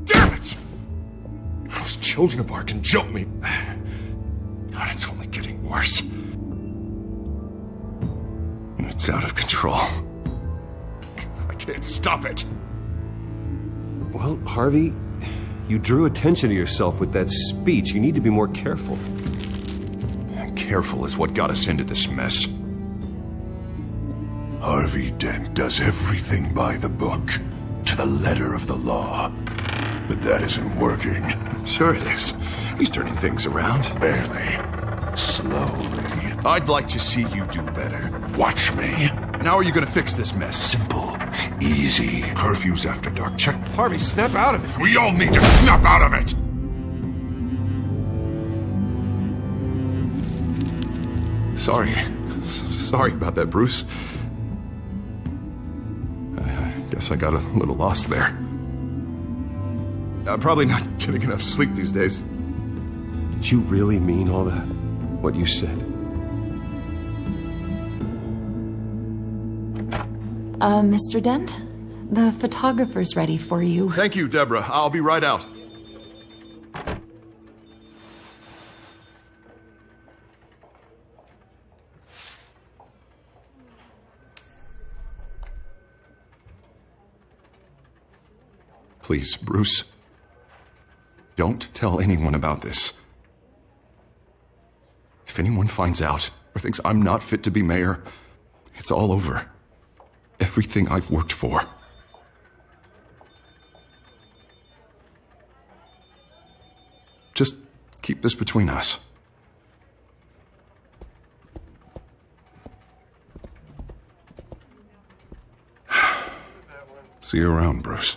Speaker 7: Damn it! Those children of Arkham jumped me. God, it's only getting worse.
Speaker 6: It's out of control. I can't stop it.
Speaker 1: Well, Harvey, you drew attention to yourself with that speech. You need to be more careful.
Speaker 6: Careful is what got us into this mess. Harvey Dent does everything by the book, to the letter of the law. But that isn't working.
Speaker 7: Sure it is. He's turning things around.
Speaker 6: Barely. Slowly.
Speaker 7: I'd like to see you do better.
Speaker 6: Watch me.
Speaker 7: How are you gonna fix this mess?
Speaker 6: Simple. Easy. Curfews after dark. Check.
Speaker 1: Harvey, snap out of it.
Speaker 6: We all need to snap out of it!
Speaker 7: Sorry about that, Bruce. I guess I got a little lost there. I'm probably not getting enough sleep these days.
Speaker 1: Did you really mean all that? What you said?
Speaker 9: Mr. Dent? The photographer's ready for you.
Speaker 7: Thank you, Deborah. I'll be right out. Please, Bruce. Don't tell anyone about this. If anyone finds out or thinks I'm not fit to be mayor, it's all over. Everything I've worked for. Just keep this between us. See you around, Bruce.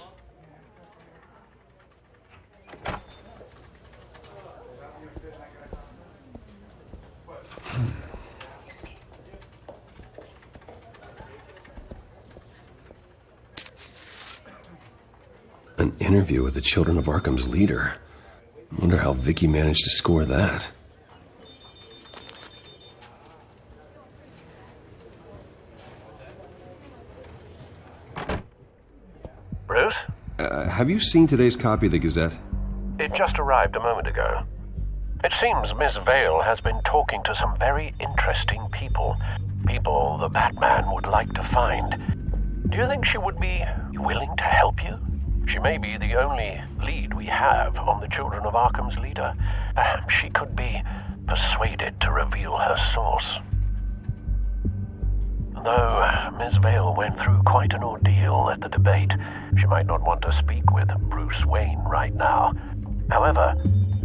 Speaker 1: An interview with the Children of Arkham's leader. I wonder how Vicky managed to score that.
Speaker 14: Bruce?
Speaker 1: Have you seen today's copy of the Gazette?
Speaker 14: It just arrived a moment ago. It seems Miss Vale has been talking to some very interesting people. People the Batman would like to find. Do you think she would be willing to help you? She may be the only lead we have on the Children of Arkham's leader. Perhaps she could be persuaded to reveal her source. Though Miss Vale went through quite an ordeal at the debate, she might not want to speak with Bruce Wayne right now. However,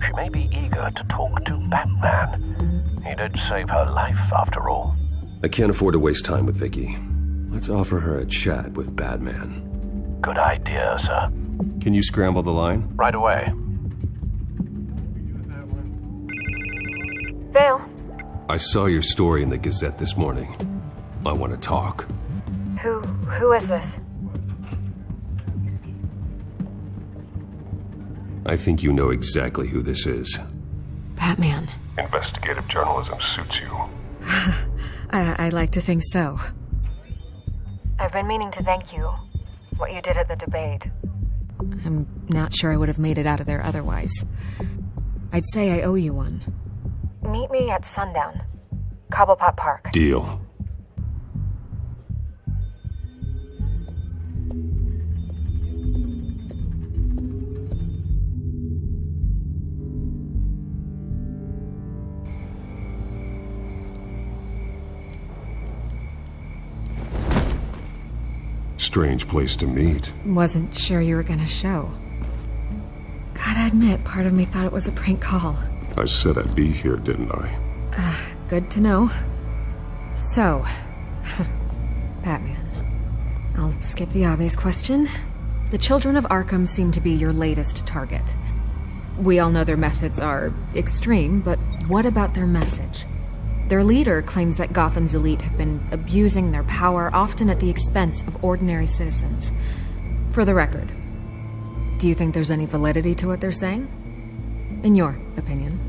Speaker 14: she may be eager to talk to Batman. He did save her life, after all.
Speaker 1: I can't afford to waste time with Vicky. Let's offer her a chat with Batman.
Speaker 14: Good idea, sir.
Speaker 1: Can you scramble the line?
Speaker 14: Right away.
Speaker 3: Vale.
Speaker 1: I saw your story in the Gazette this morning. I want to talk.
Speaker 3: Who is this?
Speaker 1: I think you know exactly who this is.
Speaker 4: Batman.
Speaker 10: Investigative journalism suits you.
Speaker 4: I'd like to think so.
Speaker 3: I've been meaning to thank you. What you did at the debate.
Speaker 4: I'm not sure I would have made it out of there otherwise. I'd say I owe you one.
Speaker 3: Meet me at sundown. Cobblepot Park.
Speaker 1: Deal.
Speaker 10: Strange place to meet.
Speaker 4: Wasn't sure you were gonna show. Gotta admit, part of me thought it was a prank call.
Speaker 10: I said I'd be here, didn't I?
Speaker 4: Good to know. So, Batman. I'll skip the obvious question. The Children of Arkham seem to be your latest target. We all know their methods are extreme, but what about their message? Their leader claims that Gotham's elite have been abusing their power, often at the expense of ordinary citizens. For the record, do you think there's any validity to what they're saying? In your opinion?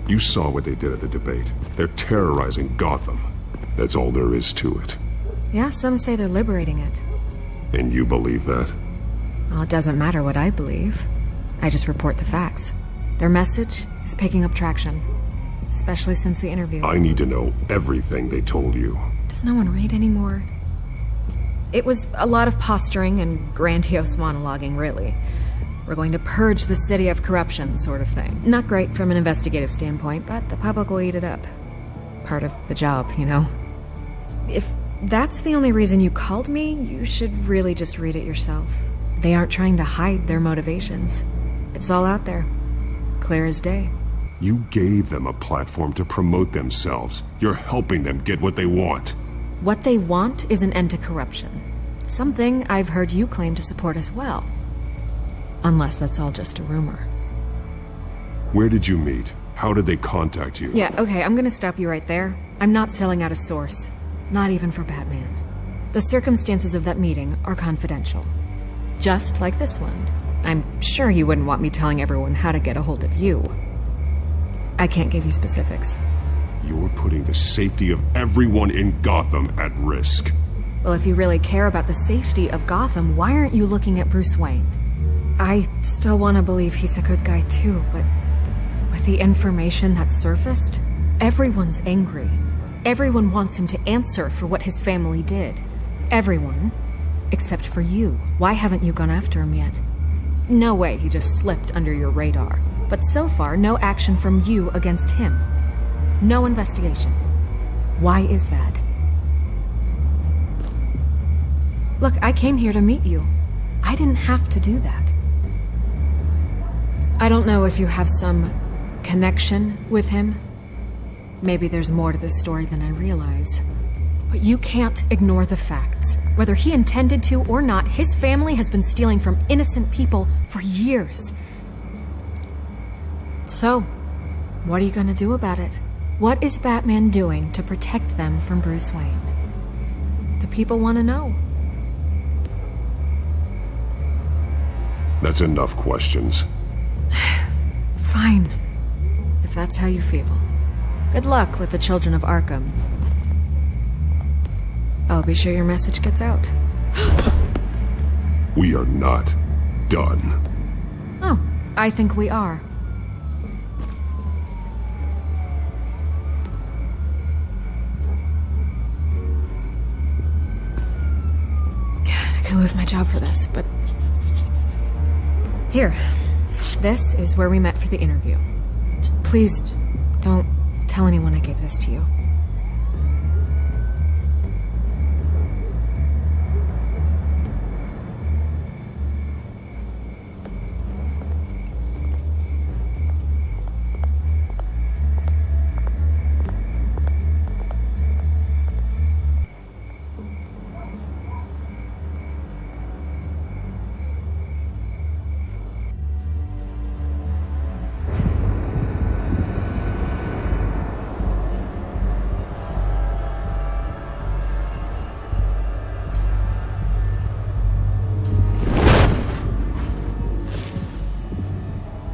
Speaker 10: You saw what they did at the debate. They're terrorizing Gotham. That's all there is to it.
Speaker 4: Yeah, some say they're liberating it.
Speaker 10: And you believe that?
Speaker 4: Well, it doesn't matter what I believe. I just report the facts. Their message is picking up traction. especially since the interview.
Speaker 10: I need to know everything they told you.
Speaker 4: Does no one read anymore? It was a lot of posturing and grandiose monologuing, really. We're going to purge the city of corruption, sort of thing. Not great from an investigative standpoint, but the public will eat it up. Part of the job, you know? If that's the only reason you called me, you should really just read it yourself. They aren't trying to hide their motivations. It's all out there. Clear as day.
Speaker 10: You gave them a platform to promote themselves. You're helping them get what they want.
Speaker 4: What they want is an end to corruption. Something I've heard you claim to support as well. Unless that's all just a rumor.
Speaker 10: Where did you meet? How did they contact you?
Speaker 4: Yeah, okay, I'm gonna stop you right there. I'm not selling out a source. Not even for Batman. The circumstances of that meeting are confidential. Just like this one. I'm sure you wouldn't want me telling everyone how to get a hold of you. I can't give you specifics.
Speaker 10: You're putting the safety of everyone in Gotham at risk.
Speaker 4: Well, if you really care about the safety of Gotham, why aren't you looking at Bruce Wayne? I still want to believe he's a good guy too, but with the information that surfaced, everyone's angry. Everyone wants him to answer for what his family did. Everyone, except for you. Why haven't you gone after him yet? No way he just slipped under your radar. But so far, no action from you against him. No investigation. Why is that? Look, I came here to meet you. I didn't have to do that. I don't know if you have some connection with him. Maybe there's more to this story than I realize. But you can't ignore the facts. Whether he intended to or not, his family has been stealing from innocent people for years. So, what are you gonna do about it? What is Batman doing to protect them from Bruce Wayne? The people want to know.
Speaker 10: That's enough questions.
Speaker 4: Fine. If that's how you feel. Good luck with the Children of Arkham. I'll be sure your message gets out.
Speaker 10: We are not done.
Speaker 4: Oh, I think we are. God, I could lose my job for this, but... Here. This is where we met for the interview. Please, don't tell anyone I gave this to you.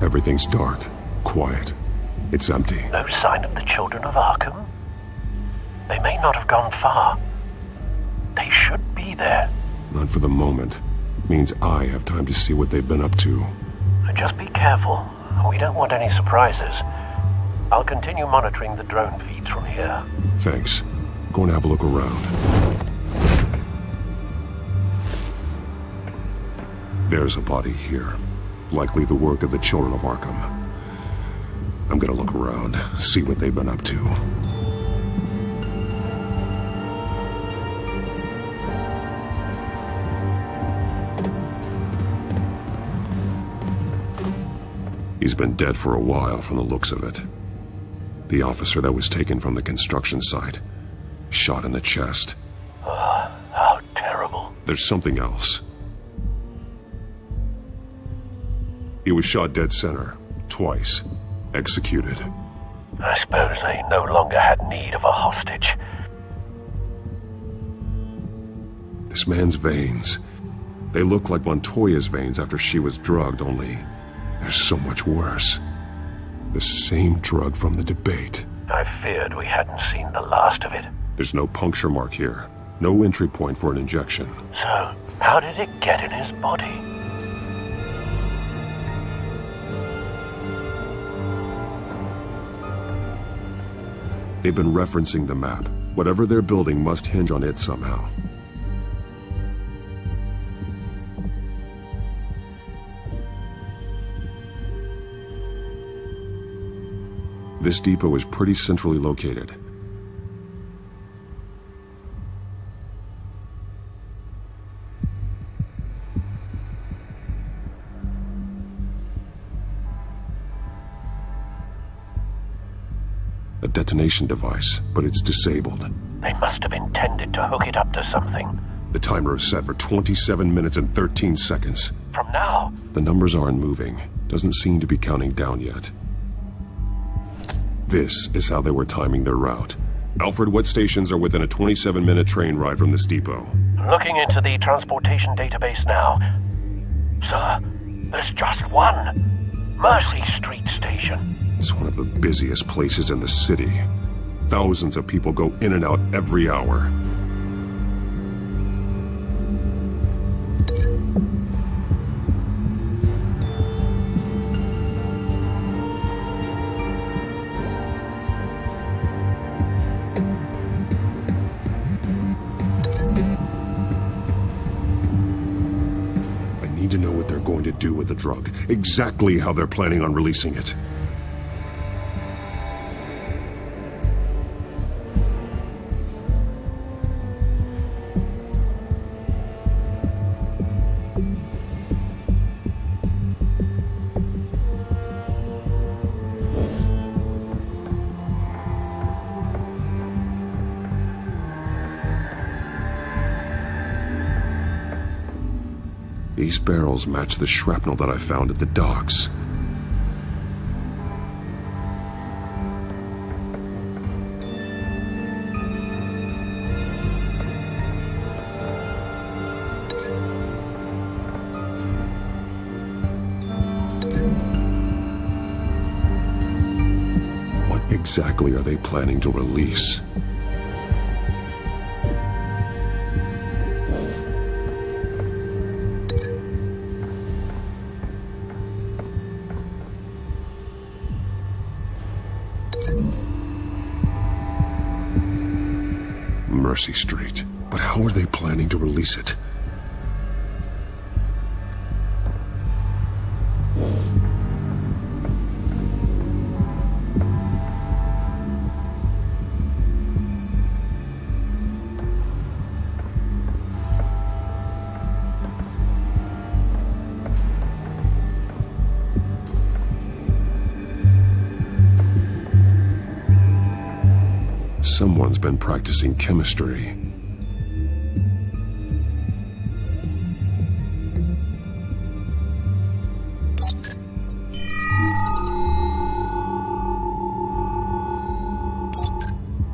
Speaker 10: Everything's dark, quiet. It's empty.
Speaker 14: No sign of the Children of Arkham? They may not have gone far. They should be there.
Speaker 10: Not for the moment. Means I have time to see what they've been up to.
Speaker 14: Just be careful. We don't want any surprises. I'll continue monitoring the drone feeds from here.
Speaker 10: Thanks. Go and have a look around. There's a body here. Likely the work of the Children of Arkham. I'm gonna look around, see what they've been up to. He's been dead for a while from the looks of it. The officer that was taken from the construction site. Shot in the chest.
Speaker 14: How terrible.
Speaker 10: There's something else. He was shot dead center, twice, executed.
Speaker 14: I suppose they no longer had need of a hostage.
Speaker 10: This man's veins, they look like Montoya's veins after she was drugged, only they're so much worse. The same drug from the debate.
Speaker 14: I feared we hadn't seen the last of it.
Speaker 10: There's no puncture mark here, no entry point for an injection.
Speaker 14: So, how did it get in his body?
Speaker 10: They've been referencing the map. Whatever they're building must hinge on it somehow. This depot is pretty centrally located. A detonation device, but it's disabled.
Speaker 14: They must have intended to hook it up to something.
Speaker 10: The timer is set for 27 minutes and 13 seconds.
Speaker 14: From now?
Speaker 10: The numbers aren't moving. Doesn't seem to be counting down yet. This is how they were timing their route. Alfred, what stations are within a 27-minute train ride from this depot?
Speaker 14: Looking into the transportation database now. Sir, there's just one. Mercy Street Station.
Speaker 10: It's one of the busiest places in the city. Thousands of people go in and out every hour. I need to know what they're going to do with the drug. Exactly how they're planning on releasing it. These barrels match the shrapnel that I found at the docks. What exactly are they planning to release? Mercy Street. But how are they planning to release it? Someone's been practicing chemistry.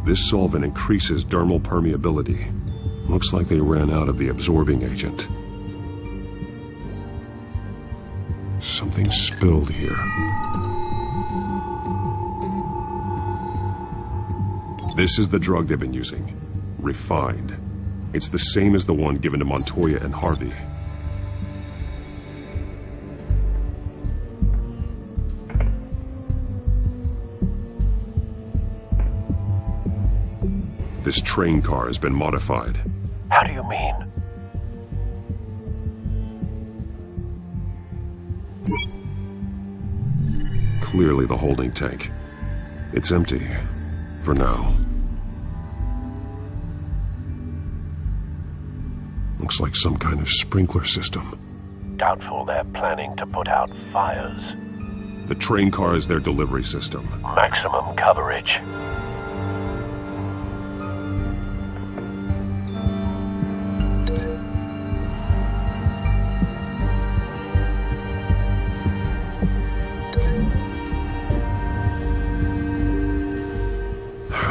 Speaker 10: This solvent increases dermal permeability. Looks like they ran out of the absorbing agent. Something spilled here. This is the drug they've been using. Refined. It's the same as the one given to Montoya and Harvey. This train car has been modified.
Speaker 14: How do you mean?
Speaker 10: Clearly the holding tank. It's empty. For now. Looks like some kind of sprinkler system.
Speaker 14: Doubtful they're planning to put out fires.
Speaker 10: The train car is their delivery system.
Speaker 14: Maximum coverage.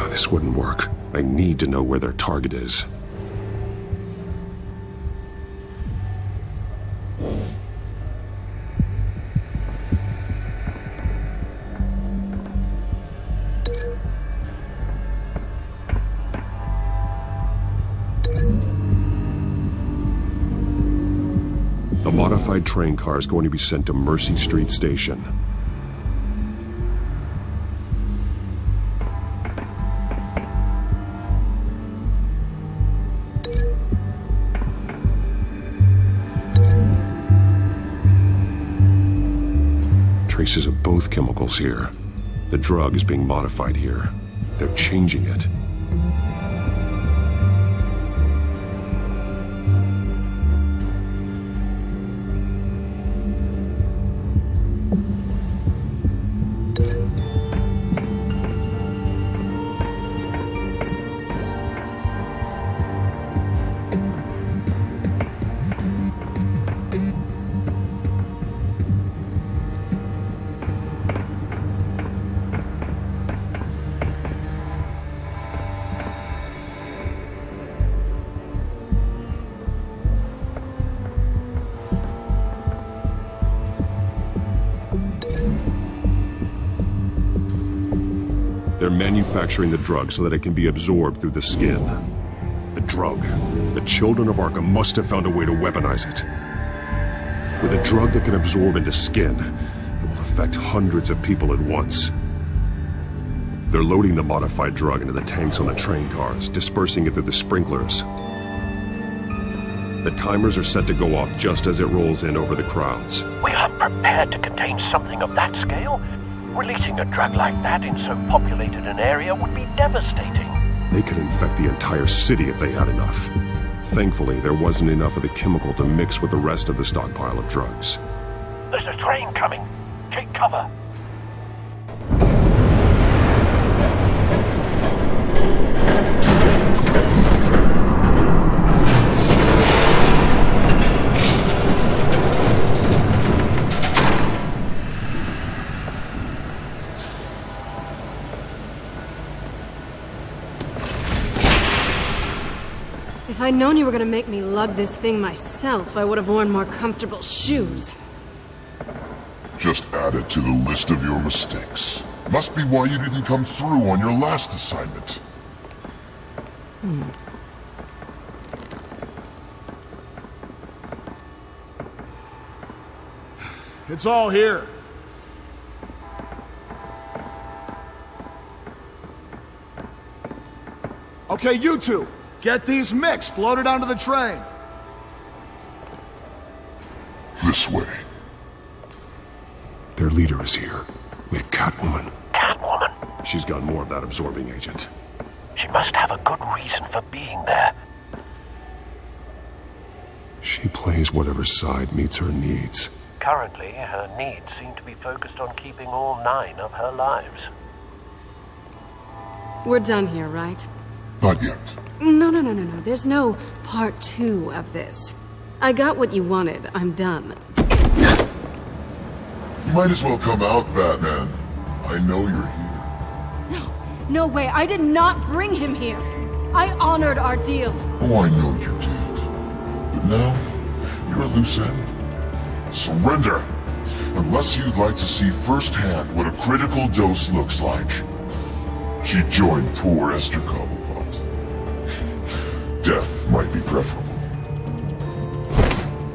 Speaker 10: This wouldn't work. I need to know where their target is. The modified train car is going to be sent to Mercy Street Station. Traces of both chemicals here. The drug is being modified here. They're changing it. They're manufacturing the drug so that it can be absorbed through the skin. The drug. The children of Arkham must have found a way to weaponize it. With a drug that can absorb into skin, it will affect hundreds of people at once. They're loading the modified drug into the tanks on the train cars, dispersing it through the sprinklers. The timers are set to go off just as it rolls in over the crowds.
Speaker 14: We aren't prepared to contain something of that scale. Releasing a drug like that in so populated an area would be devastating.
Speaker 10: They could infect the entire city if they had enough. Thankfully, there wasn't enough of the chemical to mix with the rest of the stockpile of drugs.
Speaker 14: There's a train coming. Take cover.
Speaker 12: If I'd known you were gonna make me lug this thing myself, I would have worn more comfortable shoes.
Speaker 15: Just add it to the list of your mistakes. Must be why you didn't come through on your last assignment.
Speaker 16: It's all here. Okay, you two. Get these mixed, loaded onto the train.
Speaker 15: This way.
Speaker 10: Their leader is here, with Catwoman.
Speaker 14: Catwoman?
Speaker 10: She's got more of that absorbing agent.
Speaker 14: She must have a good reason for being there.
Speaker 10: She plays whatever side meets her needs.
Speaker 14: Currently, her needs seem to be focused on keeping all 9 of her lives.
Speaker 12: We're done here, right?
Speaker 15: Not yet.
Speaker 12: No. There's no part 2 of this. I got what you wanted. I'm done.
Speaker 15: You might as well come out, Batman. I know you're here.
Speaker 12: No way. I did not bring him here. I honored our deal.
Speaker 15: Oh, I know you did. But now, you're a loose end. Surrender! Unless you'd like to see firsthand what a critical dose looks like. She joined poor Esther Cobblepot. Death might be preferable.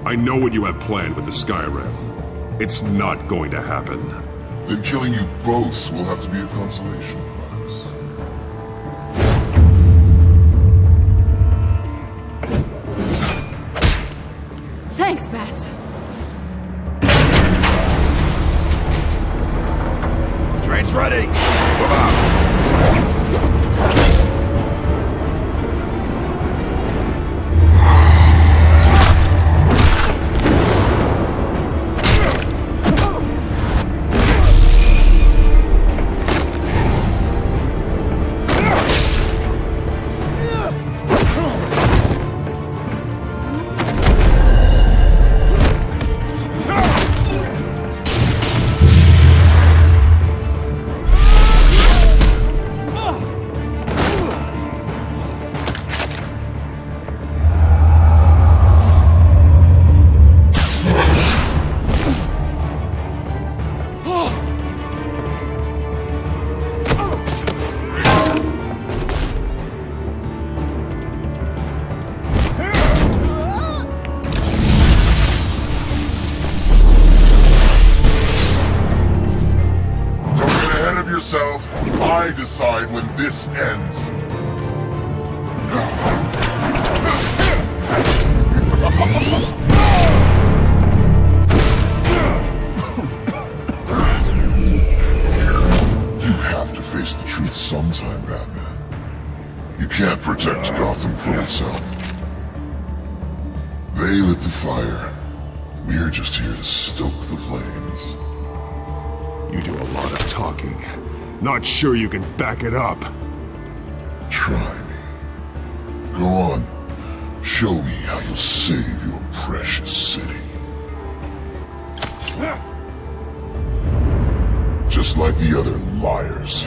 Speaker 10: I know what you have planned with the Skyrim. It's not going to happen.
Speaker 15: Then killing you both will have to be a consolation prize.
Speaker 12: Thanks, Bats.
Speaker 16: Train's ready. Move out.
Speaker 15: I decide when this ends.
Speaker 6: can't protect Gotham from itself. They lit the fire. We're just here to stoke the flames.
Speaker 10: You do a lot of talking. Not sure you can back it up.
Speaker 6: Try me. Go on. Show me how you'll save your precious city. Just like the other liars.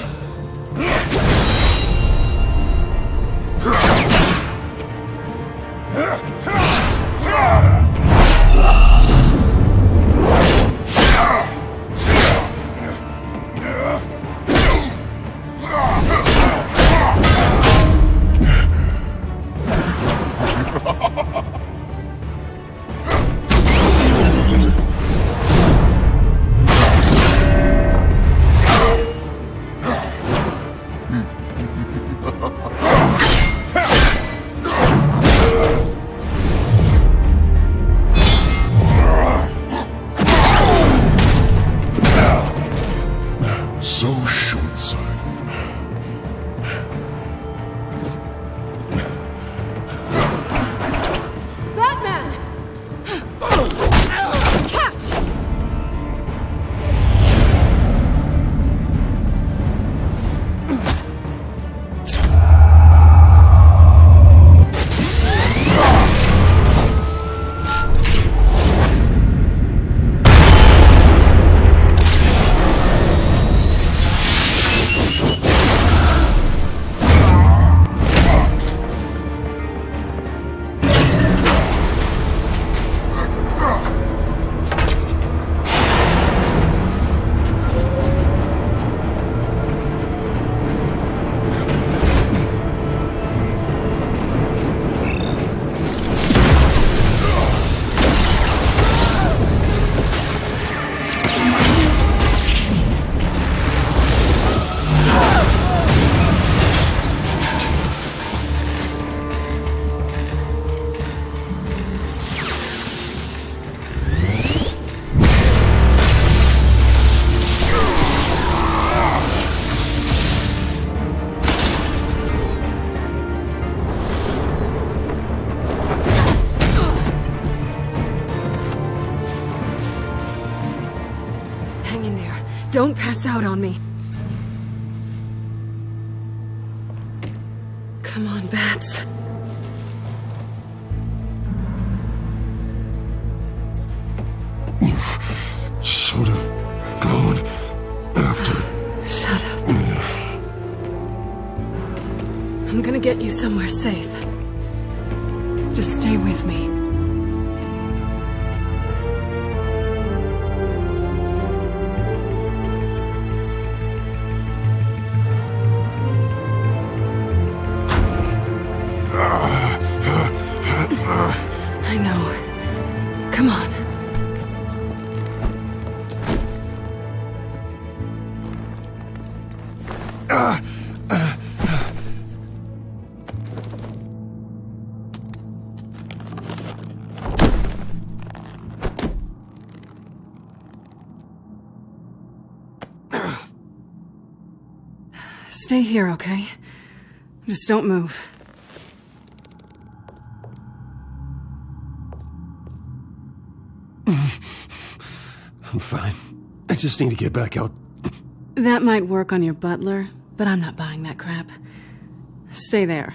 Speaker 6: So short-sighted.
Speaker 12: Batman! Catch! Hang in there. Don't pass out on me. Come on, Bats.
Speaker 10: Should have gone after.
Speaker 12: Shut up. I'm gonna get you somewhere safe. Just stay with me. I know. Come on. Stay here, okay? Just don't move.
Speaker 1: I'm fine. I just need to get back out.
Speaker 12: That might work on your butler, but I'm not buying that crap. Stay there.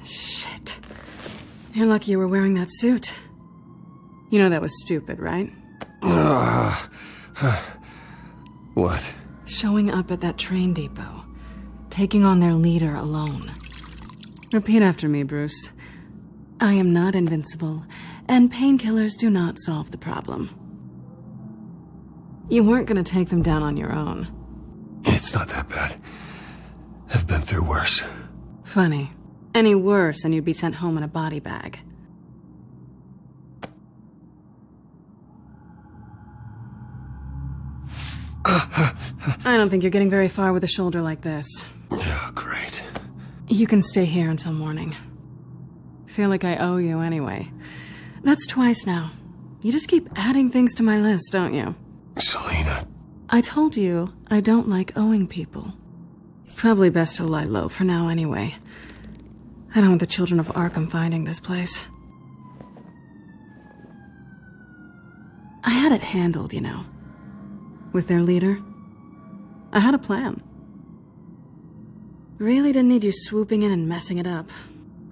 Speaker 12: Shit. You're lucky you were wearing that suit. You know that was stupid, right?
Speaker 1: What?
Speaker 12: Showing up at that train depot. Taking on their leader alone. Repeat after me, Bruce. I am not invincible, and painkillers do not solve the problem. You weren't gonna take them down on your own.
Speaker 1: It's not that bad. I've been through worse.
Speaker 12: Funny. Any worse and you'd be sent home in a body bag. I don't think you're getting very far with a shoulder like this.
Speaker 1: Oh, great.
Speaker 12: You can stay here until morning. Feel like I owe you anyway. That's twice now. You just keep adding things to my list, don't you?
Speaker 1: Selina.
Speaker 12: I told you I don't like owing people. Probably best to lie low for now anyway. I don't want the children of Arkham finding this place. I had it handled, you know. With their leader. I had a plan. Really didn't need you swooping in and messing it up.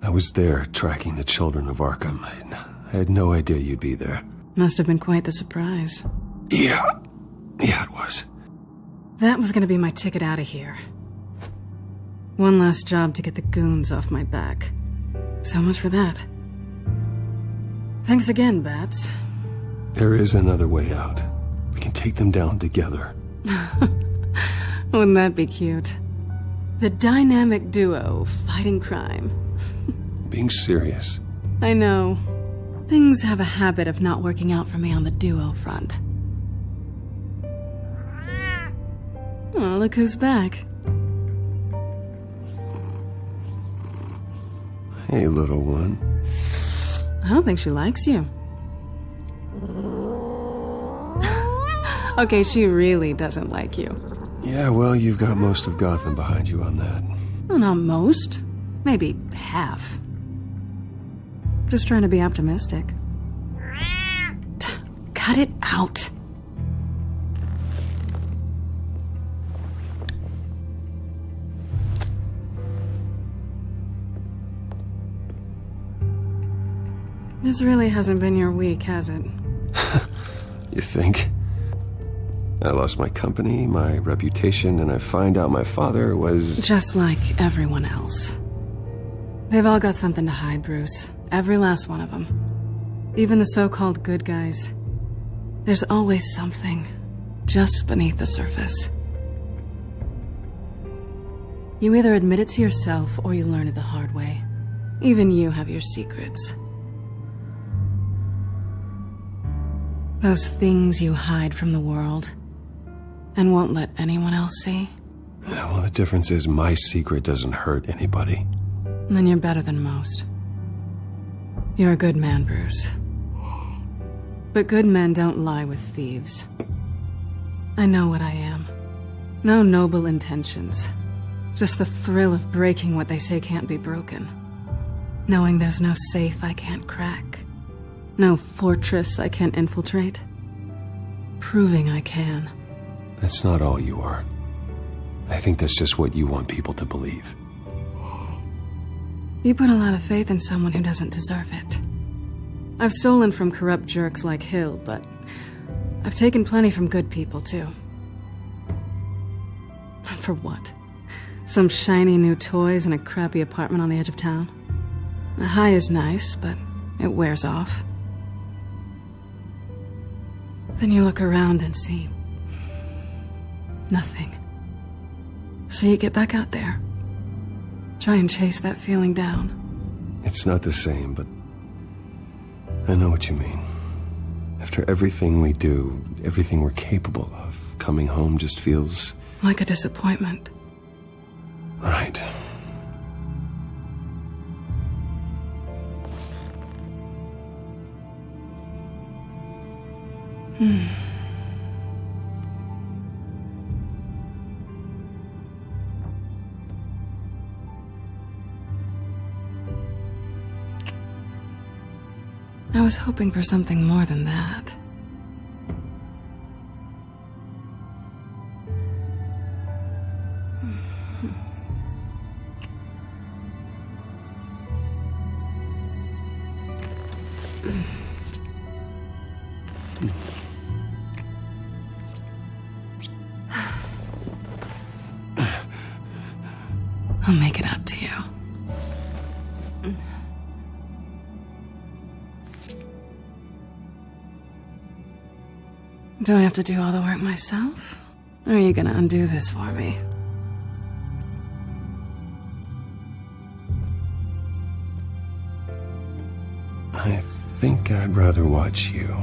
Speaker 1: I was there tracking the children of Arkham. I had no idea you'd be there.
Speaker 12: Must have been quite the surprise.
Speaker 1: Yeah, it was.
Speaker 12: That was gonna be my ticket out of here. One last job to get the goons off my back. So much for that. Thanks again, Bats.
Speaker 1: There is another way out. We can take them down together.
Speaker 12: Wouldn't that be cute? The dynamic duo fighting crime.
Speaker 1: Being serious.
Speaker 12: I know. Things have a habit of not working out for me on the duo front. Oh, look who's back.
Speaker 1: Hey, little one.
Speaker 12: I don't think she likes you. Okay, she really doesn't like you.
Speaker 1: Yeah, well, you've got most of Gotham behind you on that.
Speaker 12: Well, not most. Maybe half. Just trying to be optimistic. Cut it out. This really hasn't been your week, has it?
Speaker 1: You think? I lost my company, my reputation, and I find out my father was...
Speaker 12: Just like everyone else. They've all got something to hide, Bruce. Every last one of them. Even the so-called good guys. There's always something just beneath the surface. You either admit it to yourself or you learn it the hard way. Even you have your secrets. Those things you hide from the world and won't let anyone else see.
Speaker 1: Yeah, well, the difference is my secret doesn't hurt anybody.
Speaker 12: Then you're better than most. You're a good man, Bruce. But good men don't lie with thieves. I know what I am. No noble intentions. Just the thrill of breaking what they say can't be broken. Knowing there's no safe I can't crack. No fortress I can't infiltrate. Proving I can.
Speaker 1: That's not all you are. I think that's just what you want people to believe.
Speaker 12: You put a lot of faith in someone who doesn't deserve it. I've stolen from corrupt jerks like Hill, but I've taken plenty from good people, too. For what? Some shiny new toys and a crappy apartment on the edge of town? The high is nice, but it wears off. Then you look around and see nothing. So you get back out there. Try and chase that feeling down.
Speaker 1: It's not the same, but I know what you mean. After everything we do, everything we're capable of, coming home just feels...
Speaker 12: like a disappointment.
Speaker 1: Right.
Speaker 12: I was hoping for something more than that. I'll make it up to you. Do I have to do all the work myself? Or are you gonna undo this for me?
Speaker 1: I think I'd rather watch you.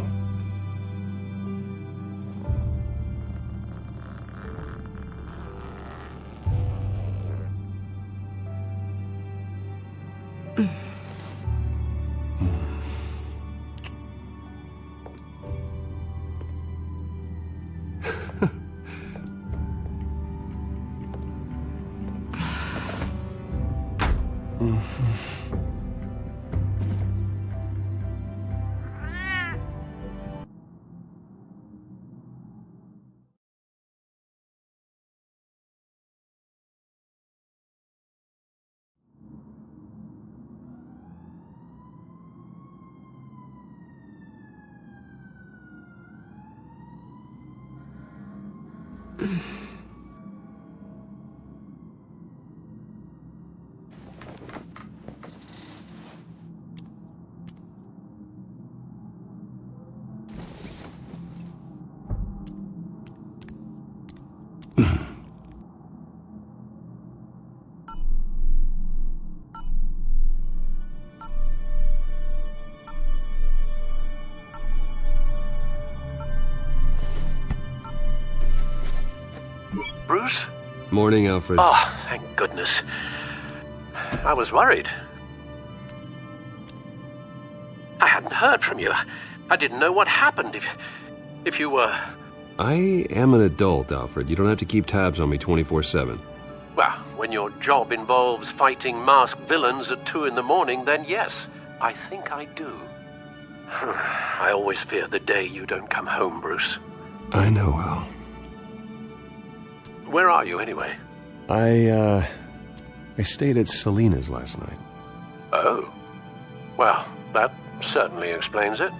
Speaker 14: Bruce?
Speaker 1: Morning, Alfred.
Speaker 14: Oh, thank goodness. I was worried. I hadn't heard from you. I didn't know what happened if you were...
Speaker 1: I am an adult, Alfred. You don't have to keep tabs on me 24/7.
Speaker 14: Well, when your job involves fighting masked villains at 2 in the morning, then yes, I think I do. I always fear the day you don't come home, Bruce.
Speaker 1: I know, Al.
Speaker 14: Where are you, anyway?
Speaker 1: I stayed at Selena's last night.
Speaker 14: Oh. Well, that certainly explains it.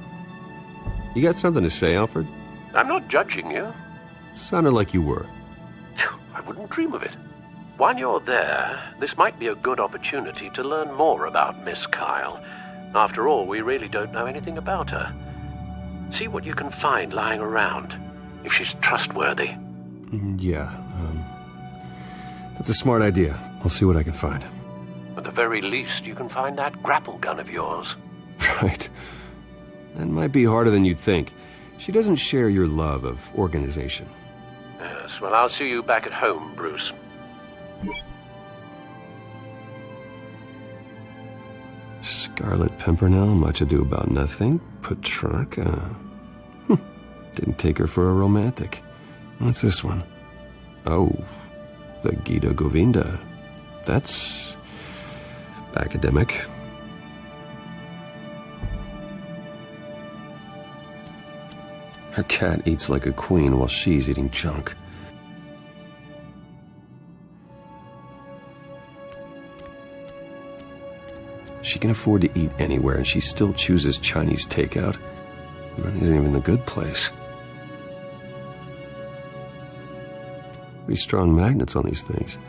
Speaker 1: You got something to say, Alfred?
Speaker 14: I'm not judging you.
Speaker 1: Sounded like you were.
Speaker 14: I wouldn't dream of it. While you're there, this might be a good opportunity to learn more about Miss Kyle. After all, we really don't know anything about her. See what you can find lying around, if she's trustworthy.
Speaker 1: Yeah, that's a smart idea. I'll see what I can find.
Speaker 14: At the very least, you can find that grapple gun of yours.
Speaker 1: Right. That might be harder than you'd think. She doesn't share your love of organization.
Speaker 14: Yes, well, I'll see you back at home, Bruce.
Speaker 1: Scarlet Pimpernel, Much Ado About Nothing, Petrarca. Didn't take her for a romantic. What's this one? Oh, the Gita Govinda. That's academic. Her cat eats like a queen while she's eating junk. She can afford to eat anywhere, and she still chooses Chinese takeout. That isn't even the good place. Pretty strong magnets on these things.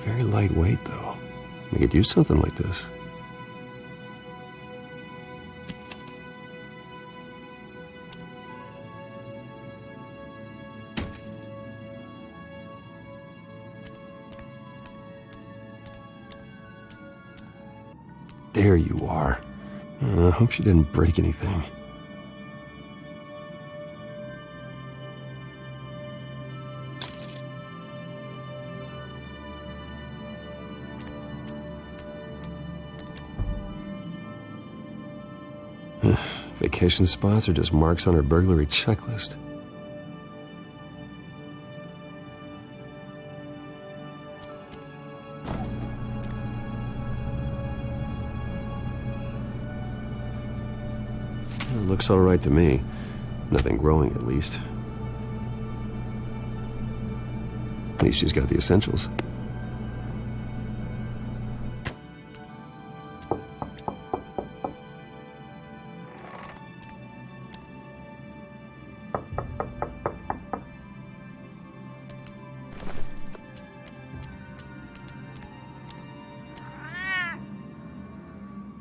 Speaker 1: Very lightweight, though. I could use something like this. There you are. I hope she didn't break anything. Vacation spots are just marks on her burglary checklist. Looks all right to me. Nothing growing, at least. At least she's got the essentials.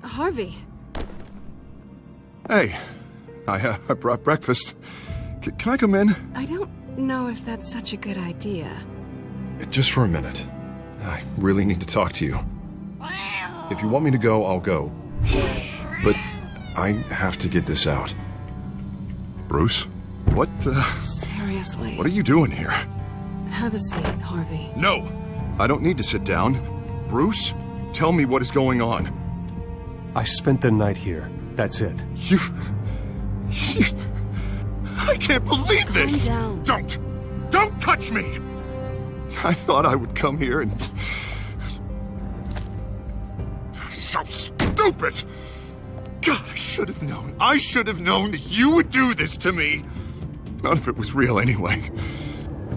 Speaker 12: Harvey.
Speaker 7: Hey, I brought breakfast. Can I come in?
Speaker 12: I don't know if that's such a good idea.
Speaker 7: Just for a minute. I really need to talk to you. If you want me to go, I'll go. But I have to get this out. Bruce? What,
Speaker 12: Seriously.
Speaker 7: What are you doing here?
Speaker 12: Have a seat, Harvey.
Speaker 7: No! I don't need to sit down. Bruce, tell me what is going on.
Speaker 2: I spent the night here. That's it.
Speaker 7: You... I can't believe this!
Speaker 12: Calm down.
Speaker 7: Don't touch me! I thought I would come here and...
Speaker 8: so stupid! God, I should have known. I should have known that you would do this to me. None of it was real anyway.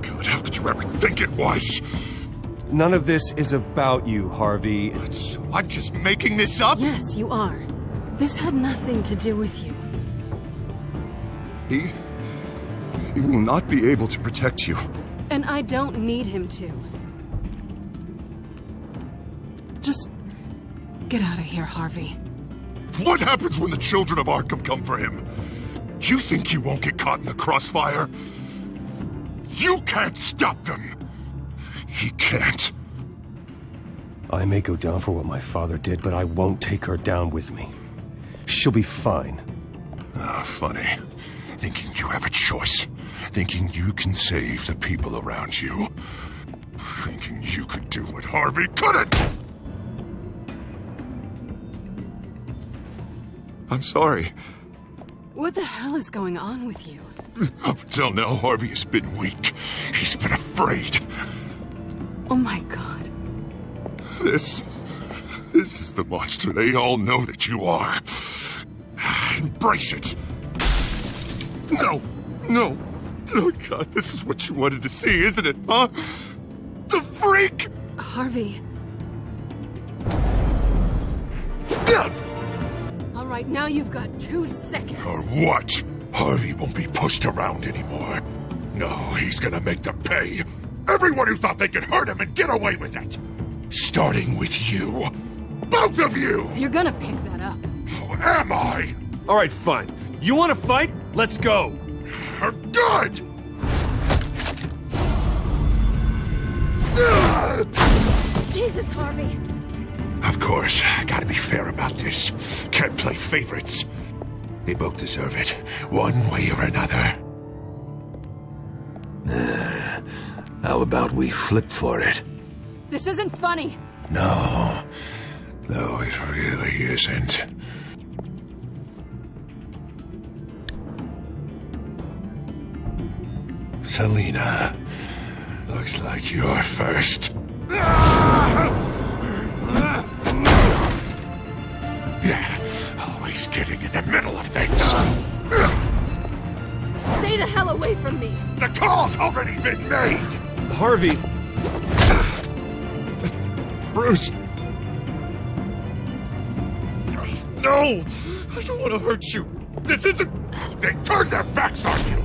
Speaker 8: God, how could you ever think it was?
Speaker 2: None of this is about you, Harvey.
Speaker 8: So I'm just making this up?
Speaker 12: Yes, you are. This had nothing to do with you.
Speaker 8: He will not be able to protect you.
Speaker 12: And I don't need him to. Just get out of here, Harvey.
Speaker 8: What happens when the children of Arkham come for him? You think he won't get caught in the crossfire? You can't stop them! He can't.
Speaker 2: I may go down for what my father did, but I won't take her down with me. She'll be fine.
Speaker 8: Ah, funny. Thinking you have a choice. Thinking you can save the people around you. Thinking you could do what Harvey couldn't! I'm sorry.
Speaker 12: What the hell is going on with you?
Speaker 8: Up until now, Harvey has been weak. He's been afraid.
Speaker 12: Oh my God.
Speaker 8: This is the monster they all know that you are. Embrace it. No. Oh God, this is what you wanted to see, isn't it, huh? The freak!
Speaker 12: Harvey. All right, now you've got 2 seconds.
Speaker 8: Or what? Harvey won't be pushed around anymore. No, he's gonna make them pay. Everyone who thought they could hurt him and get away with it. Starting with you. Both of you!
Speaker 12: You're gonna pick that up.
Speaker 8: How am I?
Speaker 2: All right, fine. You want to fight? Let's go.
Speaker 8: Good!
Speaker 12: Jesus, Harvey.
Speaker 8: Of course, gotta be fair about this. Can't play favorites. They both deserve it, one way or another. How about we flip for it?
Speaker 12: This isn't funny.
Speaker 8: No, it really isn't. Selina, looks like you're first. Yeah, always getting in the middle of things.
Speaker 12: Stay the hell away from me.
Speaker 8: The call's already been made.
Speaker 2: Harvey.
Speaker 8: Bruce. No, I don't want to hurt you. This isn't... They turned their backs on you.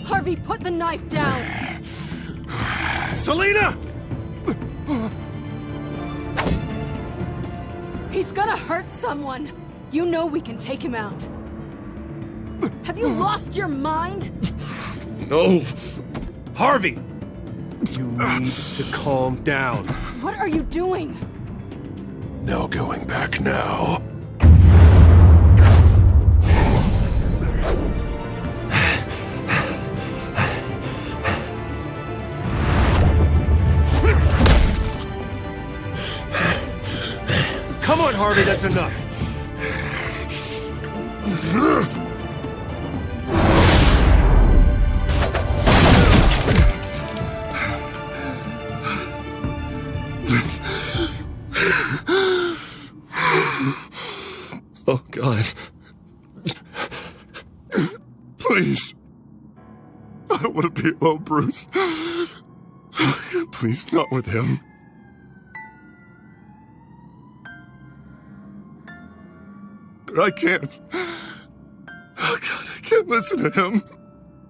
Speaker 12: Harvey, put the knife down.
Speaker 2: Selina!
Speaker 12: He's gonna hurt someone. You know we can take him out. Have you lost your mind?
Speaker 8: No.
Speaker 2: Harvey! You need to calm down.
Speaker 12: What are you doing?
Speaker 8: No going back now.
Speaker 2: Come on, Harvey, that's enough.
Speaker 8: Oh, God. Please. I don't want to be alone, Bruce. Please, not with him. But I can't. Oh, God, I can't listen to him.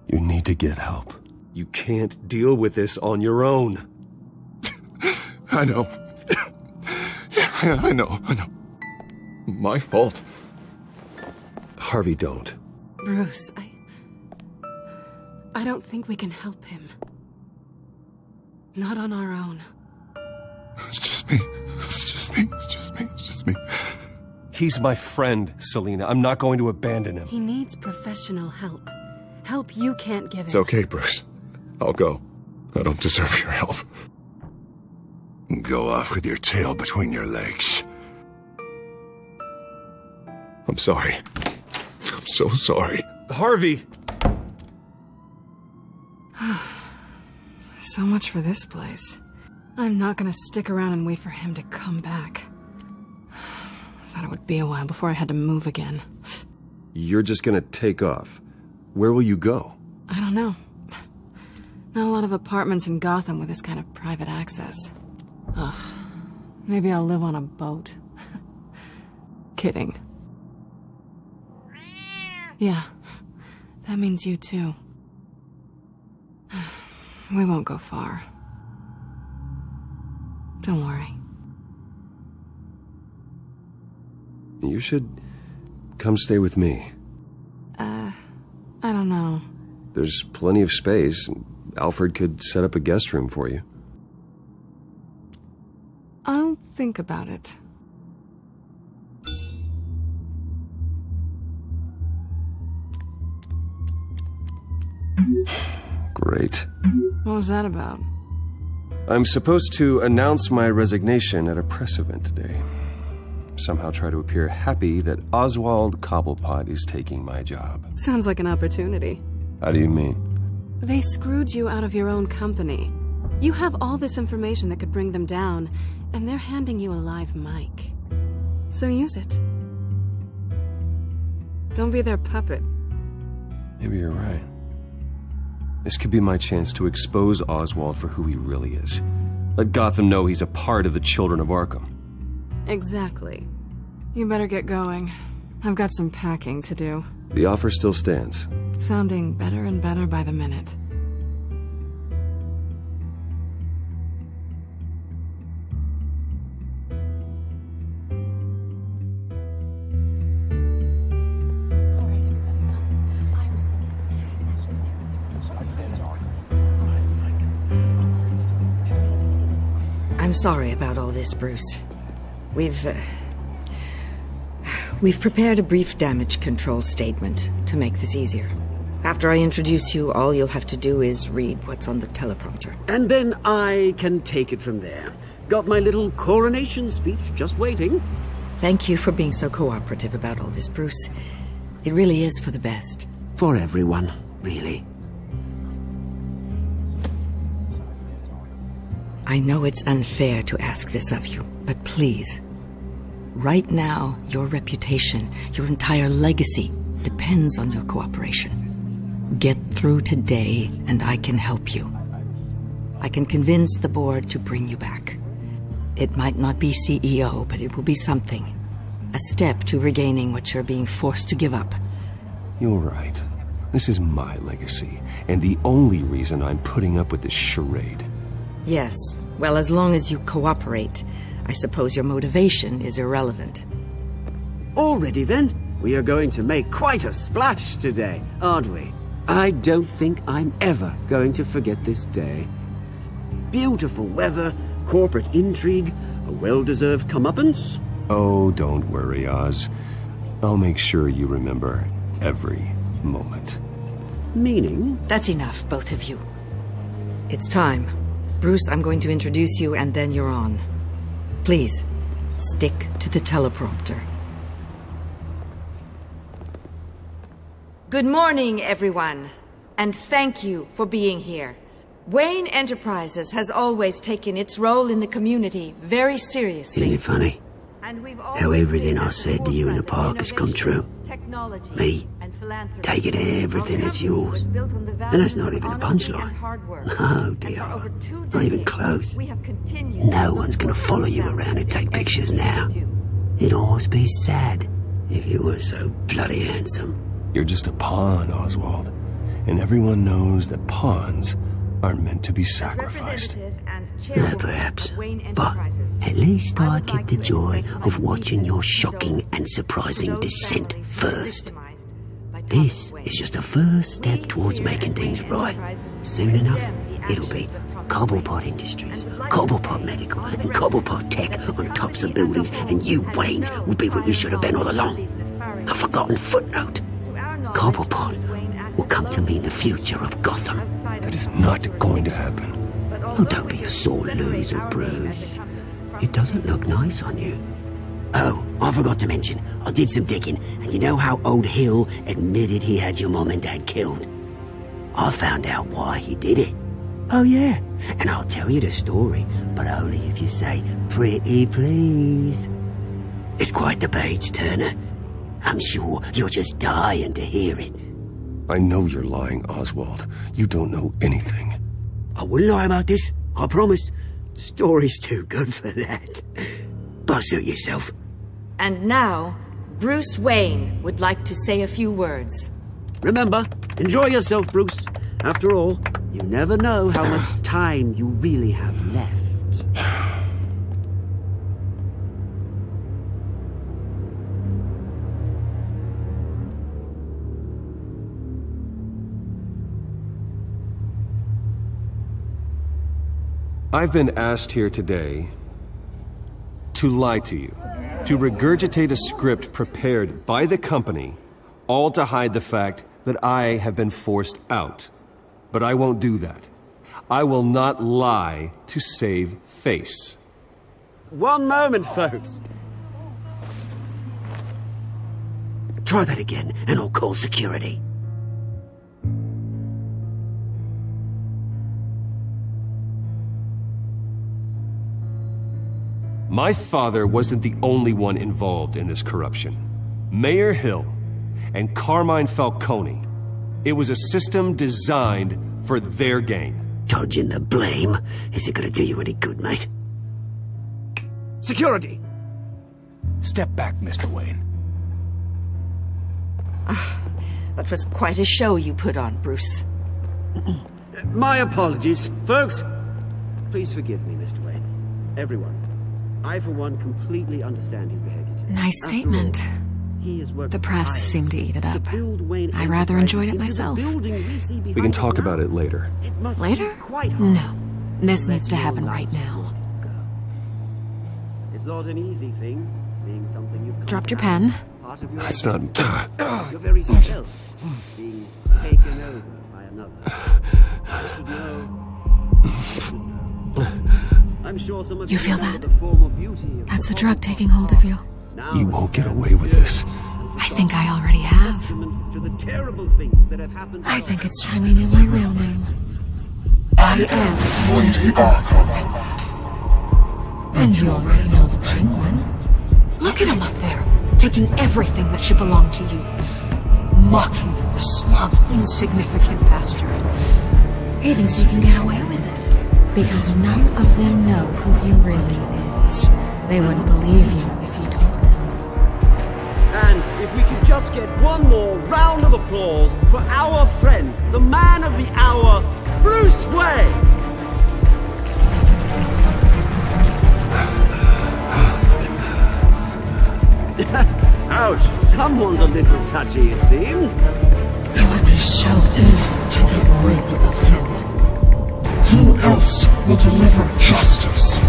Speaker 2: You need to get help. You can't deal with this on your own.
Speaker 8: I know. Yeah, I know. My fault.
Speaker 2: Harvey, don't.
Speaker 12: Bruce, I don't think we can help him. Not on our own.
Speaker 8: It's just me.
Speaker 2: He's my friend, Selina. I'm not going to abandon him.
Speaker 12: He needs professional help. Help you can't give him.
Speaker 8: It's okay, Bruce. I'll go. I don't deserve your help. Go off with your tail between your legs. I'm sorry. I'm so sorry.
Speaker 2: Harvey!
Speaker 12: So much for this place. I'm not gonna stick around and wait for him to come back. Thought it would be a while before I had to move again.
Speaker 1: You're just gonna take off. Where will you go?
Speaker 12: I don't know. Not a lot of apartments in Gotham with this kind of private access. Ugh. Maybe I'll live on a boat. Kidding. Yeah. That means you too. We won't go far. Don't worry.
Speaker 1: You should come stay with me.
Speaker 12: I don't know.
Speaker 1: There's plenty of space. Alfred could set up a guest room for you.
Speaker 12: I'll think about it.
Speaker 1: Great.
Speaker 12: What was that about?
Speaker 1: I'm supposed to announce my resignation at a press event today. Somehow try to appear happy that Oswald Cobblepot is taking my job.
Speaker 12: Sounds like an opportunity.
Speaker 1: How do you mean?
Speaker 12: They screwed you out of your own company. You have all this information that could bring them down, and they're handing you a live mic. So use it. Don't be their puppet.
Speaker 1: Maybe you're right. This could be my chance to expose Oswald for who he really is. Let Gotham know he's a part of the Children of Arkham.
Speaker 12: Exactly. You better get going. I've got some packing to do.
Speaker 1: The offer still stands.
Speaker 12: Sounding better and better by the minute.
Speaker 20: I'm sorry about all this, Bruce. We've prepared a brief damage control statement to make this easier. After I introduce you, all you'll have to do is read what's on the teleprompter.
Speaker 18: And then I can take it from there. Got my little coronation speech just waiting.
Speaker 20: Thank you for being so cooperative about all this, Bruce. It really is for the best.
Speaker 18: For everyone, really.
Speaker 20: I know it's unfair to ask this of you, but please. Right now, your reputation, your entire legacy, depends on your cooperation. Get through today, and I can help you. I can convince the board to bring you back. It might not be CEO, but it will be something. A step to regaining what you're being forced to give up.
Speaker 1: You're right. This is my legacy, and the only reason I'm putting up with this charade.
Speaker 20: Yes. Well, as long as you cooperate, I suppose your motivation is irrelevant.
Speaker 18: Already then, we are going to make quite a splash today, aren't we? I don't think I'm ever going to forget this day. Beautiful weather, corporate intrigue, a well-deserved comeuppance.
Speaker 1: Oh, don't worry, Oz. I'll make sure you remember every moment.
Speaker 18: Meaning?
Speaker 20: That's enough, both of you. It's time. Bruce, I'm going to introduce you, and then you're on. Please, stick to the teleprompter. Good morning, everyone, and thank you for being here. Wayne Enterprises has always taken its role in the community very seriously.
Speaker 18: Isn't it funny? How everything I said to you in the park has come true. Me, taking everything that's yours. And that's not even a punchline. No, dear. Not even close. No one's gonna follow you around and take pictures now. It'd almost be sad if you were so bloody handsome.
Speaker 1: You're just a pawn, Oswald. And everyone knows that pawns are meant to be sacrificed.
Speaker 18: Perhaps. But at least I get the joy of watching your shocking and surprising descent first. This is just a first step towards making things right. Soon enough, it'll be Cobblepot Industries, Cobblepot Medical, and Cobblepot Tech on tops of buildings, and you, Waynes, will be what you should have been all along. A forgotten footnote. Cobblepot will come to mean the future of Gotham.
Speaker 1: That is not going to happen.
Speaker 18: Oh, don't be a sore loser, Bruce. It doesn't look nice on you. Oh, I forgot to mention, I did some digging, and you know how old Hill admitted he had your mom and dad killed? I found out why he did it. Oh yeah, and I'll tell you the story, but only if you say pretty please. It's quite the page turner. I'm sure you're just dying to hear it.
Speaker 2: I know you're lying, Oswald. You don't know anything.
Speaker 18: I wouldn't lie about this, I promise. The story's too good for that. But suit yourself.
Speaker 21: And now, Bruce Wayne would like to say a few words.
Speaker 18: Remember, enjoy yourself, Bruce. After all, you never know how much time you really have left.
Speaker 2: I've been asked here today to lie to you, to regurgitate a script prepared by the company, all to hide the fact that I have been forced out. But I won't do that. I will not lie to save face.
Speaker 18: One moment, folks. Try that again, and I'll call security.
Speaker 2: My father wasn't the only one involved in this corruption. Mayor Hill and Carmine Falcone. It was a system designed for their gain.
Speaker 18: Dodging the blame isn't gonna do you any good, mate. Security!
Speaker 11: Step back, Mr. Wayne.
Speaker 21: That was quite a show you put on, Bruce.
Speaker 18: My apologies, folks. Please forgive me, Mr. Wayne. Everyone. I, for one, completely understand his behavior today.
Speaker 4: Nice statement. The press seemed to eat it up. I rather enjoyed it myself.
Speaker 2: We can talk about it later.
Speaker 4: Later? No. This needs to happen right now.
Speaker 18: It's not an easy thing, seeing something you've
Speaker 4: Dropped your pen.
Speaker 2: That's not...
Speaker 18: Your very self being taken over by another. I should know. I'm sure some of
Speaker 4: You feel that?
Speaker 18: the form of beauty of
Speaker 4: That's the drug taking hold of you.
Speaker 2: You won't get away with this.
Speaker 4: I think I already have.
Speaker 18: to the terrible things that have happened.
Speaker 4: I think it's time you knew my real name. I am
Speaker 6: Lady Arkham.
Speaker 4: And you already know the Penguin. Look at him up there, taking everything that should belong to you. Mocking you, a slug, insignificant bastard. He thinks he can get away with it. Because none of them know who he really is. They wouldn't believe you if you told them.
Speaker 18: And if we could just get one more round of applause for our friend, the man of the hour, Bruce Wayne! Ouch, someone's a little touchy, it seems.
Speaker 6: It would be so easy to get rid of him. Who else will deliver justice?